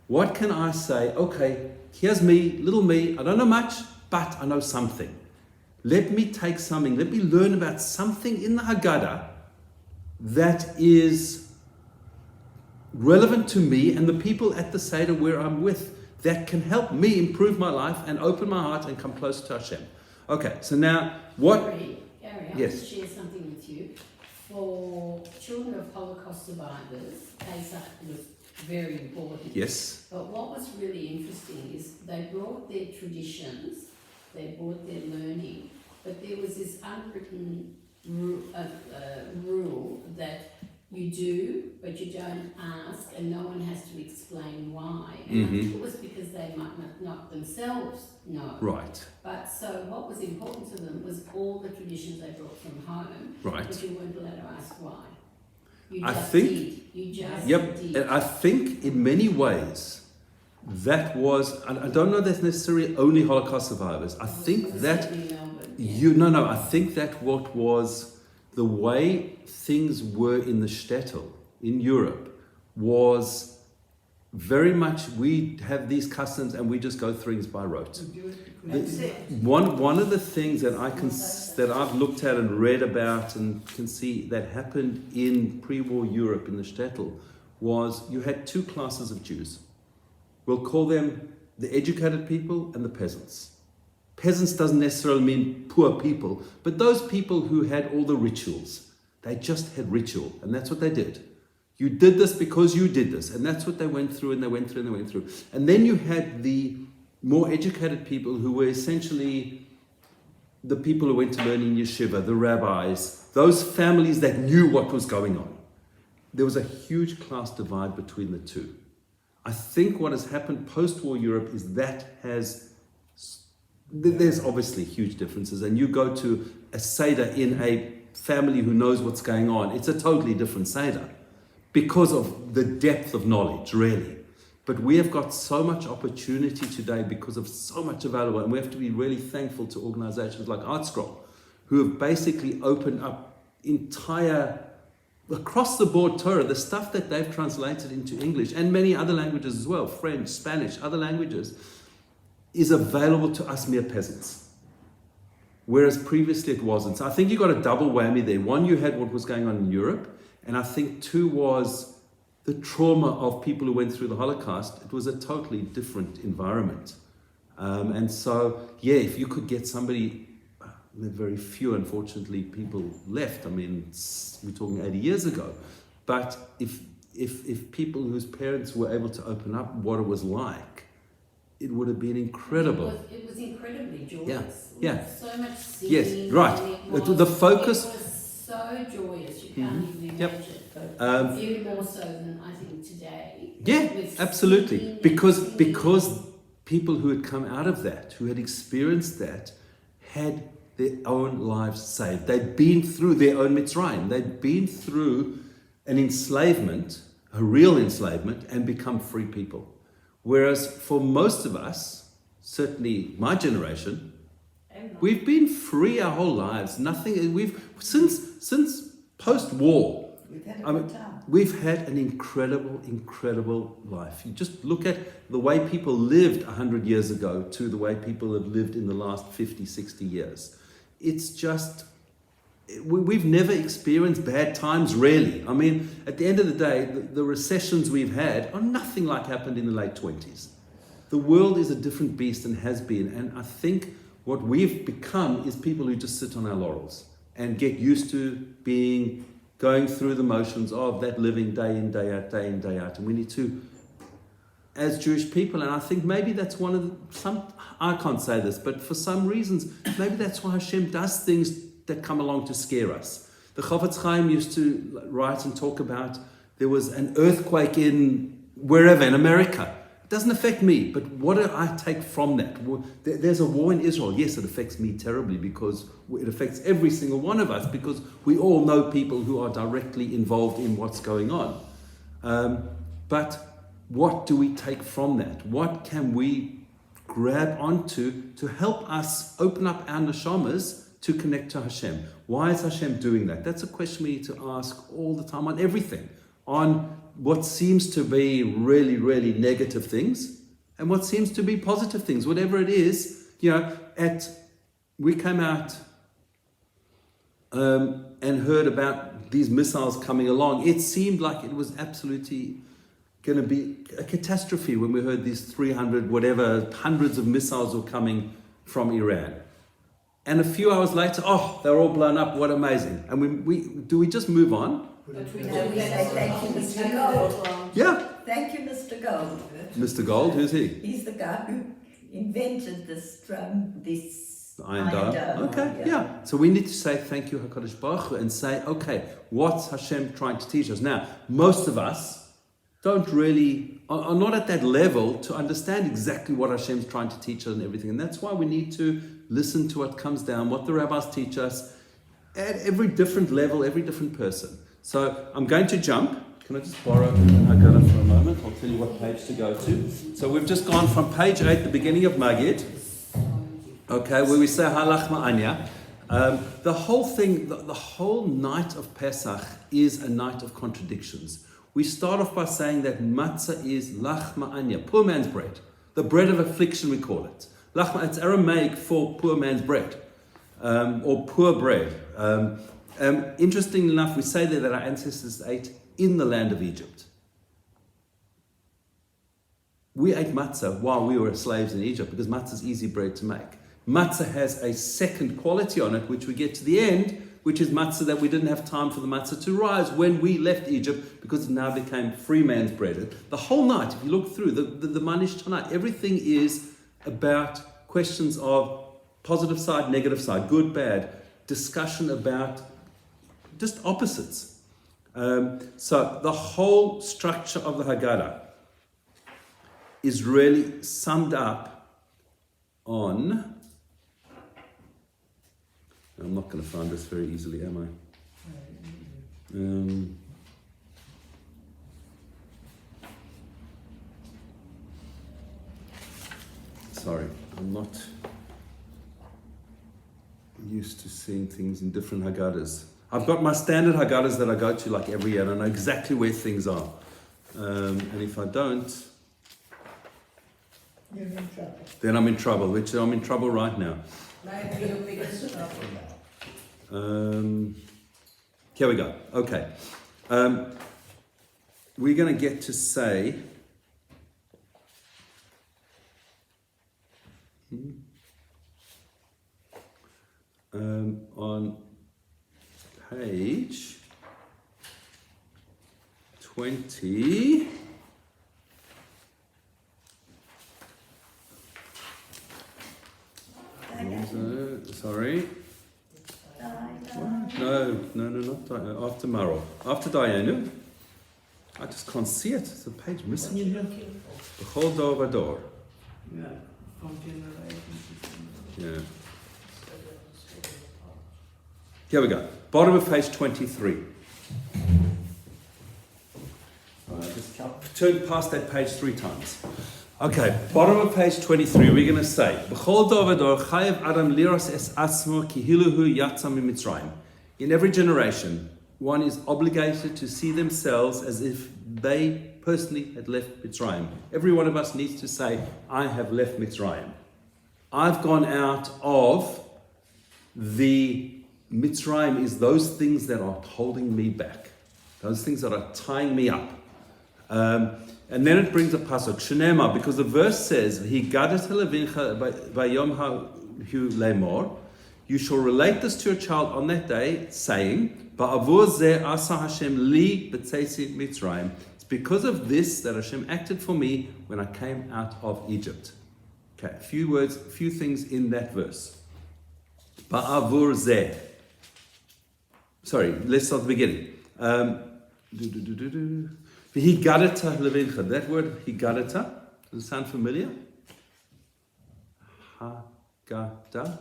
What can I say, okay, here's me, little me, I don't know much, but I know something. Let me take something, let me learn about something in the Haggadah that is relevant to me and the people at the Seder where I'm with, that can help me improve my life and open my heart and come closer to Hashem. Okay, so now what... Gary, I yes. want to share something with you. For children of Holocaust survivors, Pesach was very important. Yes. But what was really interesting is they brought their traditions, they brought their learning, but there was this unwritten rule that you do, but you don't ask, and no one has to explain why. And I think it was because they might not themselves know. Right. But so what was important to them was all the traditions they brought from home, Right. but you weren't allowed to ask why. You I just think- did. You just Yep, did. and I think in many ways that was, I don't know that's necessarily only Holocaust survivors. I think It was that, certainly Melbourne, yeah. I think that what was the way things were in the shtetl in Europe was very much, we have these customs and we just go through things by rote. That's it. One of the things that that I've looked at and read about and can see that happened in pre-war Europe in the shtetl was you had two classes of Jews. We'll call them the educated people and the peasants. Peasants doesn't necessarily mean poor people, but those people who had all the rituals. They just had ritual, and that's what they did. You did this because you did this, and that's what they went through, and they went through, and they went through. And then you had the more educated people who were essentially the people who went to learn in yeshiva, the rabbis, those families that knew what was going on. There was a huge class divide between the two. I think what has happened post-war Europe is there's obviously huge differences, and you go to a Seder in a family who knows what's going on, it's a totally different Seder because of the depth of knowledge, really. But we have got so much opportunity today because of so much available, and we have to be really thankful to organizations like ArtScroll, who have basically opened up entire, across the board Torah, the stuff that they've translated into English and many other languages as well, French, Spanish, other languages, is available to us mere peasants. Whereas previously it wasn't. So I think you got a double whammy there. One, you had what was going on in Europe, and I think two was the trauma of people who went through the Holocaust. It was a totally different environment. And so, yeah, if you could get somebody, very few, unfortunately, people left. I mean, we're talking 80 years ago. But if people whose parents were able to open up what it was like, it would have been incredible. It was incredibly joyous. Yeah, It was so much singing. Yes, right. The focus. It was so joyous, you can't even Yep. imagine. Even more so than I think today. Yeah, With absolutely. singing and Because singing. people who had come out of that, who had experienced that, had their own lives saved. They'd been through their own Mitzrayim. They'd been through an enslavement, a real enslavement, and become free people. Whereas for most of us, certainly my generation, we've been free our whole lives. Nothing. Since post-war, We've had a good time. we've had an incredible life. You just look at the way people lived 100 years ago to the way people have lived in the last 50, 60 years. It's just, we've never experienced bad times, really. I mean, at the end of the day, the recessions we've had are nothing like happened in the late 20s. The world is a different beast and has been. And I think what we've become is people who just sit on our laurels and get used to going through the motions of that living day in, day out, day in, day out. And we need to, as Jewish people, and I think maybe that's one of I can't say this, but for some reasons, maybe that's why Hashem does things that come along to scare us. The Chofetz Chaim used to write and talk about, there was an earthquake in wherever, in America. It doesn't affect me, but what do I take from that? There's a war in Israel. Yes, it affects me terribly because it affects every single one of us because we all know people who are directly involved in what's going on. But what do we take from that? What can we grab onto to help us open up our neshamas to connect to Hashem? Why is Hashem doing that? That's a question we need to ask all the time on everything. On what seems to be really, really negative things and what seems to be positive things, whatever it is. We came out and heard about these missiles coming along. It seemed like it was absolutely going to be a catastrophe when we heard these 300, whatever, hundreds of missiles were coming from Iran. And a few hours later, they're all blown up, what amazing. And we just move on? But we No, we say thank you, Mr. Gold. Yeah. Thank you, Mr. Gold. Mr. Gold, who's he? He's the guy who invented this The Iron Dome. Okay, yeah. So we need to say thank you, HaKadosh Baruch Hu, and say, okay, what's Hashem trying to teach us? Now, most of us are not at that level to understand exactly what Hashem's trying to teach us and everything. And that's why we need to listen to what comes down, what the rabbis teach us at every different level, every different person. So I'm going to jump. Can I just borrow Haggadah for a moment? I'll tell you what page to go to. So we've just gone from page 8, the beginning of Magid, okay, where we say Halach Ma'anya. The whole thing, the whole night of Pesach is a night of contradictions. We start off by saying that matzah is lach ma'anya, poor man's bread. The bread of affliction, we call it. Lach, it's Aramaic for poor man's bread, or poor bread. Interestingly enough, we say there that our ancestors ate in the land of Egypt. We ate matzah while we were slaves in Egypt because matzah is easy bread to make. Matzah has a second quality on it, which we get to the end, which is matzah that we didn't have time for the matzah to rise when we left Egypt because it now became free man's bread. The whole night, if you look through the Manish tonight, everything is about questions of positive side, negative side, good, bad, discussion about just opposites. So the whole structure of the Haggadah is really summed up on, I'm not going to find this very easily, am I? Sorry, I'm not used to seeing things in different Haggadahs. I've got my standard Haggadahs that I go to like every year, and I know exactly where things are. And if I don't, You're in trouble. then I'm in trouble, which I'm in trouble right now. Maybe your biggest trouble now. Here we go. Okay. We're going to get to say, on page 20, sorry. No, not Diana. After Maro. After Diana. I just can't see it. There's a page missing in here. B'chol dor v'dor. Yeah, from generation to generation. Yeah. Here we go. Bottom of page 23. Just turn past that page 3 times. Okay, bottom of page 23, we're going to say, B'chol dor v'dor chayev adam liros es asmo kihiluhu yatsa mimitzrayim. In every generation, one is obligated to see themselves as if they personally had left Mitzrayim. Every one of us needs to say, I have left Mitzrayim. I've gone out of the Mitzrayim is those things that are holding me back. Those things that are tying me up. And then it brings a pasuk, Shnema, because the verse says, Higadat levincha bayom ha'hu lemor. You shall relate this to your child on that day, saying, Ba'avur zeh asa Hashem li b'tzeisi Mitzrayim. It's because of this that Hashem acted for me when I came out of Egypt. Okay, a few words, a few things in that verse. Ba'avur zeh. Sorry, let's start at the beginning. Higadata levincha. That word higadata, does it sound familiar? Haggadah.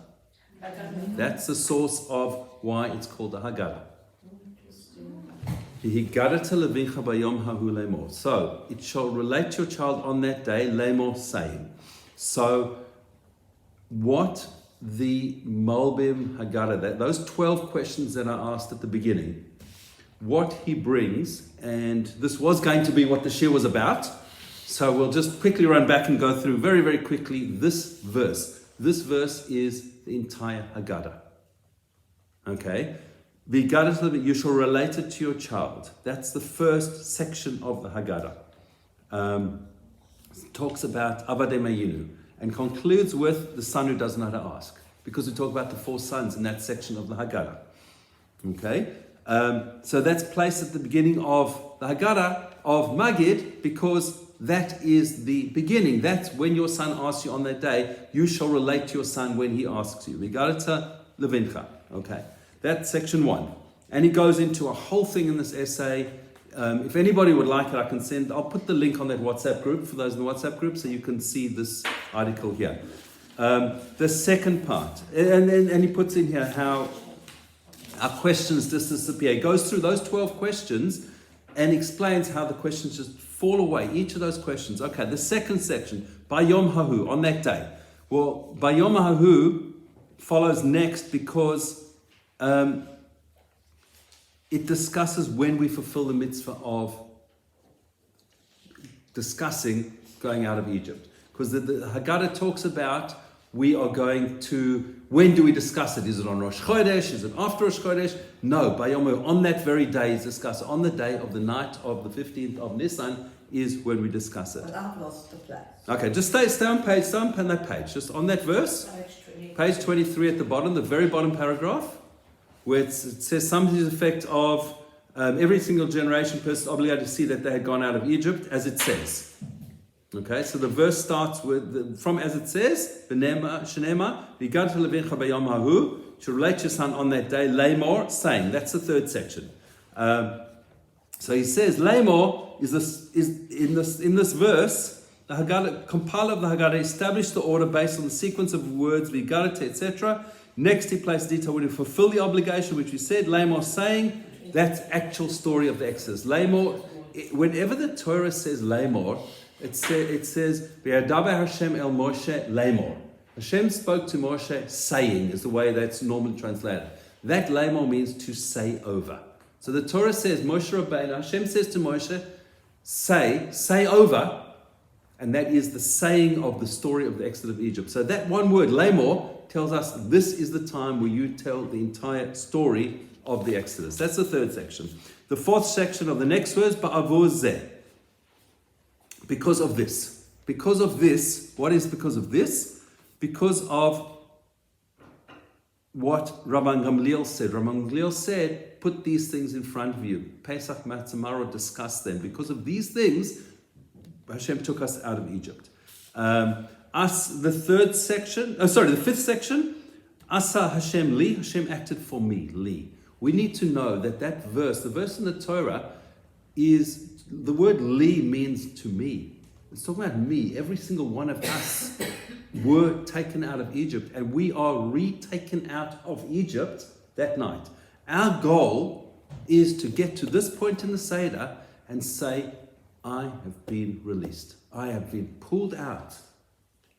That's the source of why it's called a Haggadah. Higadata levincha bayom hahu lemor. So it shall relate to your child on that day, lemor saying. So what the Malbim Haggadah, those 12 questions that are asked at the beginning, what he brings, and this was going to be what the shir was about, so we'll just quickly run back and go through very, very quickly this verse. This verse is the entire Haggadah. Okay? The Haggadah, you shall relate it to your child. That's the first section of the Haggadah. It talks about Avadei Mayinu and concludes with the son who doesn't know how to ask, because we talk about the 4 sons in that section of the Haggadah. Okay? So that's placed at the beginning of the Haggadah of Magid, because that is the beginning. That's when your son asks you on that day, you shall relate to your son when he asks you. Vigarata levincha. Okay, that's section 1. And he goes into a whole thing in this essay. If anybody would like it, I'll put the link on that WhatsApp group for those in the WhatsApp group so you can see this article here. The second part, and he puts in here how our questions just disappear. He goes through those 12 questions and explains how the questions just fall away, each of those questions. Okay, the second section, Bayom Hahu, on that day. Well, Bayom Hahu follows next because it discusses when we fulfill the mitzvah of discussing going out of Egypt. Because the Haggadah talks about we are going to, when do we discuss it? Is it on Rosh Chodesh? Is it after Rosh Chodesh? No, Bayom, on that very day is discussed. On the day of the night of the 15th of Nisan is when we discuss it. But I've lost the place. Okay, just stay on that page. Just on that verse, page 23 at the bottom, the very bottom paragraph, where it says something to the effect of every single generation person obligated to see that they had gone out of Egypt, as it says. Okay, so the verse starts with, from as it says, Shenema, V'gad levincha b'yom hahu, to relate your son on that day, Lamor, saying. That's the third section. So he says, Lamor is in this verse, the Haggadah, compiler of the Haggadah established the order based on the sequence of words, V'gadate, etc. Next, he placed detail where to fulfill the obligation, which we said, Lamor saying, that's actual story of the Exodus. Lamor, whenever the Torah says Lamor, it says, V'yadaber Hashem el Moshe Lamor. Hashem spoke to Moshe saying, is the way that's normally translated. That Lamor means to say over. So the Torah says, Moshe Rabbeinu, Hashem says to Moshe, say over, and that is the saying of the story of the Exodus of Egypt. So that one word, Lamor, tells us this is the time where you tell the entire story of the Exodus. That's the third section. The fourth section of the next verse, Ba'avur zeh. Because of this. Because of this. What is because of this? Because of what Rabban Gamliel said. Rabban Gamliel said, put these things in front of you. Pesach, Metzora, discuss them. Because of these things, Hashem took us out of Egypt. The fifth section, Asa Hashem li, Hashem acted for me, li. We need to know that verse, the verse in the Torah, is, the word li means to me. It's talking about me. Every single one of us were taken out of Egypt, and we are retaken out of Egypt that night. Our goal is to get to this point in the Seder and say, I have been released. I have been pulled out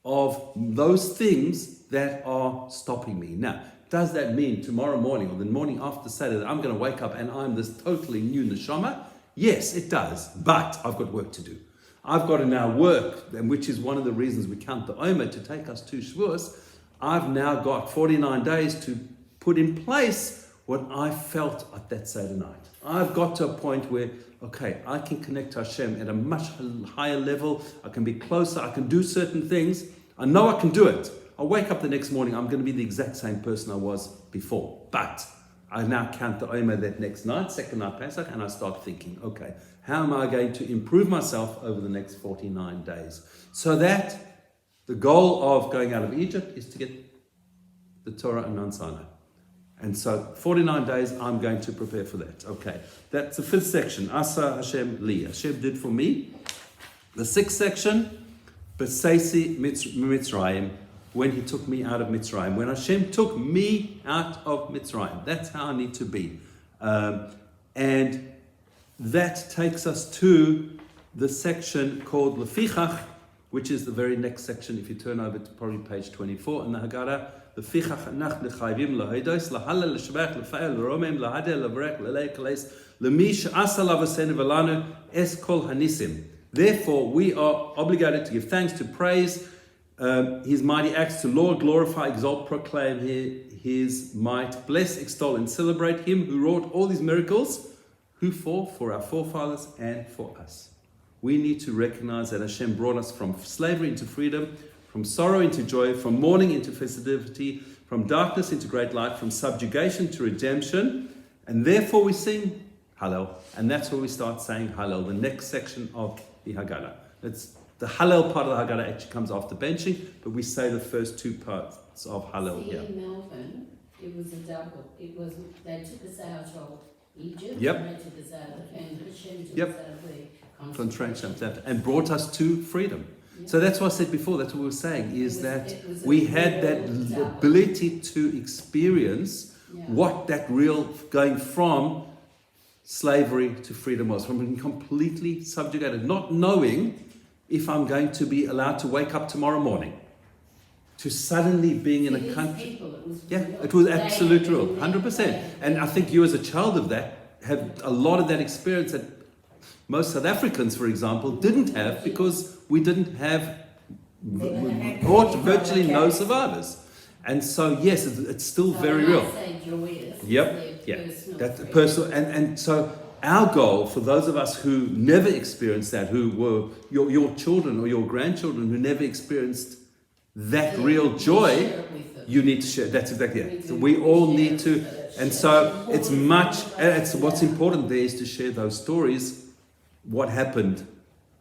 of those things that are stopping me. Now, does that mean tomorrow morning or the morning after Seder that I'm going to wake up and I'm this totally new neshama? Yes, it does. But I've got work to do. I've got to now work, and which is one of the reasons we count the Omer to take us to Shavuos. I've now got 49 days to put in place what I felt at that Seder night. I've got to a point where, okay, I can connect to Hashem at a much higher level. I can be closer. I can do certain things. I know I can do it. I'll wake up the next morning. I'm going to be the exact same person I was before. But I now count the Omer that next night, second night Pesach, and I start thinking, okay, how am I going to improve myself over the next 49 days? So that the goal of going out of Egypt is to get the Torah and Mount Sinai. And so 49 days, I'm going to prepare for that. Okay, that's the fifth section. Asa Hashem li. Hashem did for me. The sixth section, B'seisi Mitzrayim, when he took me out of Mitzrayim. When Hashem took me out of Mitzrayim. That's how I need to be. And that takes us to the section called Lefichach, which is the very next section. If you turn over to probably page 24 in the Haggadah, Lefichach anachnu chayvim lahodos lahalel l'shvach l'fa'el l'romem lahadel l'vrek l'leikales l'mi she'asa lavasenu v'lanu es kol hanisim. Therefore, we are obligated to give thanks, to praise His mighty acts, to Lord, glorify, exalt, proclaim His might, bless, extol, and celebrate Him who wrought all these miracles. Who for our forefathers and for us. We need to recognize that Hashem brought us from slavery into freedom, from sorrow into joy, from mourning into festivity, from darkness into great light, from subjugation to redemption. And therefore we sing Hallel. And that's where we start saying Hallel, the next section of the Haggadah. It's the Hallel part of the Haggadah actually comes after benching, but we say the first two parts of Hallel here. In Melbourne, it was a double. They took us out of Egypt, yep. And they took us out of, and Hashem took yep. us out of the concentration and brought us to freedom. Yep. So that's what I said before, that's what we were saying, is that we had that ability to experience what that real going from slavery to freedom was, from being completely subjugated, not knowing if I'm going to be allowed to wake up tomorrow morning, to suddenly being in a country. It was absolute rule, 100%. And I think you as a child of that have a lot of that experience that most South Africans, for example, didn't have, because we didn't have virtually no survivors. And so, yes, it's still very real. Yep, yeah, that's personal. And so our goal for those of us who never experienced that, who were your children or your grandchildren who never experienced that real joy, you need to share. That's exactly it. So we all need to, and so it's what's important there is to share those stories, what happened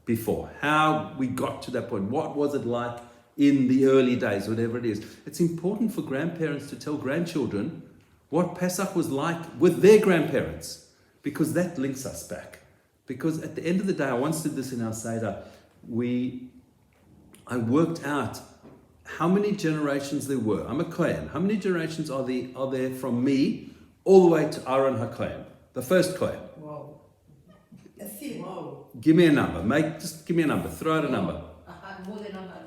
before, how we got to that point, what was it like in the early days, whatever it is. It's important for grandparents to tell grandchildren what Pesach was like with their grandparents, because that links us back. Because at the end of the day, I once did this in our Seder, I worked out how many generations there were. I'm a Kohen. How many generations are there from me all the way to Aaron HaKohen, the first Kohen? Wow. A few. Wow. Give me a number. Just give me a number. Throw out a number. More than 100.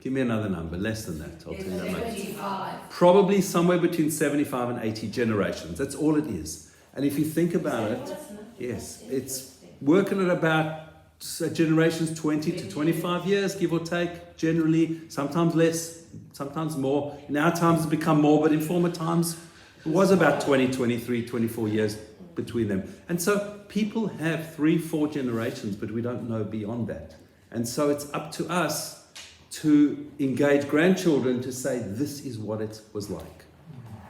Give me another number. Less than that. I'll tell you that much. 75. Probably somewhere between 75 and 80 generations. That's all it is. And if you think about it, yes, it's working at about generations 20 to 25 years, give or take, generally, sometimes less, sometimes more. In our times it's become more, but in former times it was about 20, 23, 24 years between them. And so people have 3, 4 generations, but we don't know beyond that. And so it's up to us to engage grandchildren to say, this is what it was like.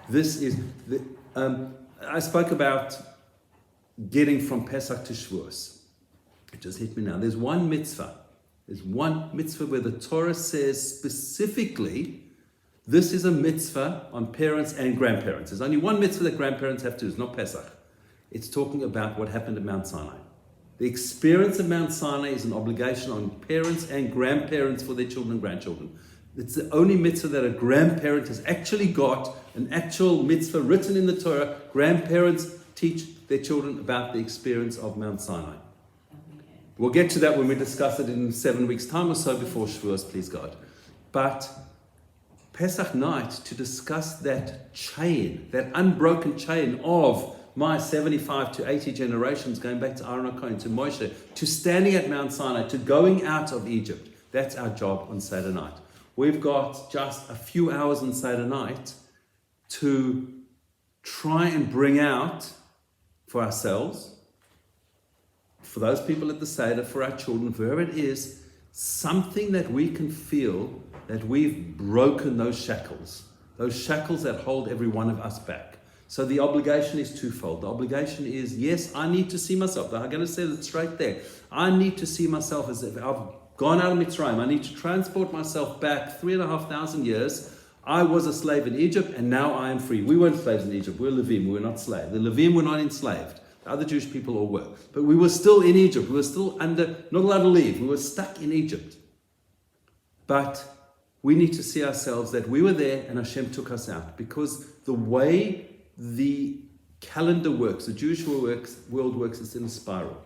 This is, I spoke about getting from Pesach to Shavuos. It just hit me now. There's one mitzvah. There's one mitzvah where the Torah says specifically, this is a mitzvah on parents and grandparents. There's only one mitzvah that grandparents have to do. It's not Pesach. It's talking about what happened at Mount Sinai. The experience of Mount Sinai is an obligation on parents and grandparents for their children and grandchildren. It's the only mitzvah that a grandparent has actually got, an actual mitzvah written in the Torah. Grandparents teach their children about the experience of Mount Sinai. We'll get to that when we discuss it in 7 weeks' time or so before Shavuos, please God. But Pesach night, to discuss that chain, that unbroken chain of my 75 to 80 generations, going back to Aaron HaKohen, to Moshe, to standing at Mount Sinai, to going out of Egypt. That's our job on Seder night. We've got just a few hours on Seder night to try and bring out for ourselves, for those people at the Seder, for our children, for whoever it is, something that we can feel that we've broken those shackles that hold every one of us back. So the obligation is twofold. The obligation is, yes, I need to see myself. I'm going to say that straight there. I need to see myself as if I've gone out of Mitzrayim. I need to transport myself back 3,500 years. I was a slave in Egypt and now I am free. We weren't slaves in Egypt. We're Levim. We were not slaves. The Levim were not enslaved. The other Jewish people all were. But we were still in Egypt. We were still not allowed to leave. We were stuck in Egypt. But we need to see ourselves that we were there and Hashem took us out. Because the way the calendar works, the Jewish world works, is in a spiral.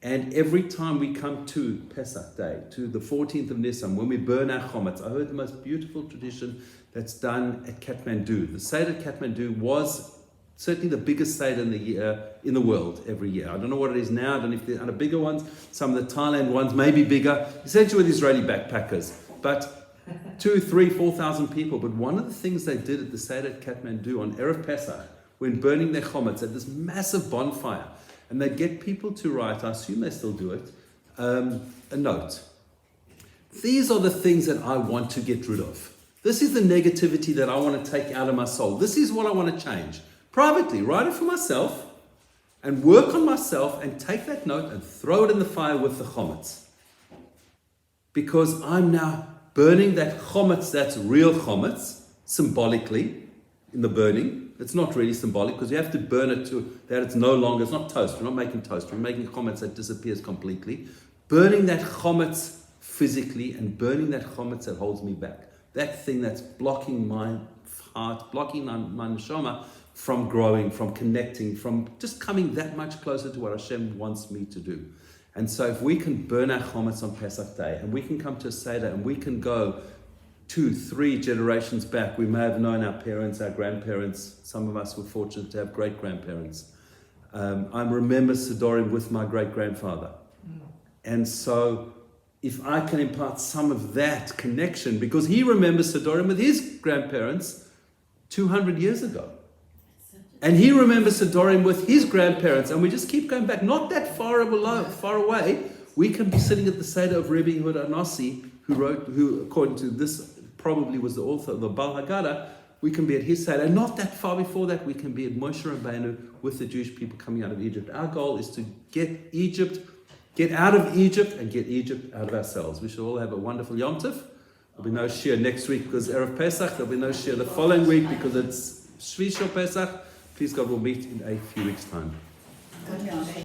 And every time we come to Pesach Day, to the 14th of Nisan, when we burn our chometz, I heard the most beautiful tradition that's done at Kathmandu. The Seder at Kathmandu was certainly the biggest Seder in the world every year. I don't know what it is now. I don't know if there are bigger ones. Some of the Thailand ones may be bigger, essentially with Israeli backpackers. But 2,000, 3,000, 4,000 people. But one of the things they did at the Seder at Kathmandu on Erev Pesach, when burning their chometz at this massive bonfire, and they'd get people to write, I assume they still do it, a note. These are the things that I want to get rid of. This is the negativity that I want to take out of my soul. This is what I want to change. Privately, write it for myself, and work on myself, and take that note and throw it in the fire with the chometz. Because I'm now burning that chometz, that's real chometz, symbolically, in the burning. It's not really symbolic, because you have to burn it to that it's no longer, it's not toast, we're not making toast, we're making chometz that disappears completely. Burning that chometz physically, and burning that chometz that holds me back. That thing that's blocking my heart, blocking my neshama from growing, from connecting, from just coming that much closer to what Hashem wants me to do. And so if we can burn our chometz on Pesach Day, and we can come to a Seder, and we can go 2, 3 generations back, we may have known our parents, our grandparents. Some of us were fortunate to have great-grandparents. I remember Sedorim with my great-grandfather. And so if I can impart some of that connection, because he remembers Sedorim with his grandparents 200 years ago. And he remembers Sedorim with his grandparents, and we just keep going back, not that far away. We can be sitting at the Seder of Rebbe Yehuda Anasi, who according to this probably was the author of the Bal Haggadah. We can be at his Seder, and not that far before that, we can be at Moshe Rabbeinu with the Jewish people coming out of Egypt. Our goal is to get Egypt get out of Egypt and get Egypt out of ourselves. We shall all have a wonderful Yom Tov. There'll be no Shir next week because Erev Pesach. There'll be no Shir the following week because it's Shvi Shel Pesach. Please God, we'll meet in a few weeks' time. Good night.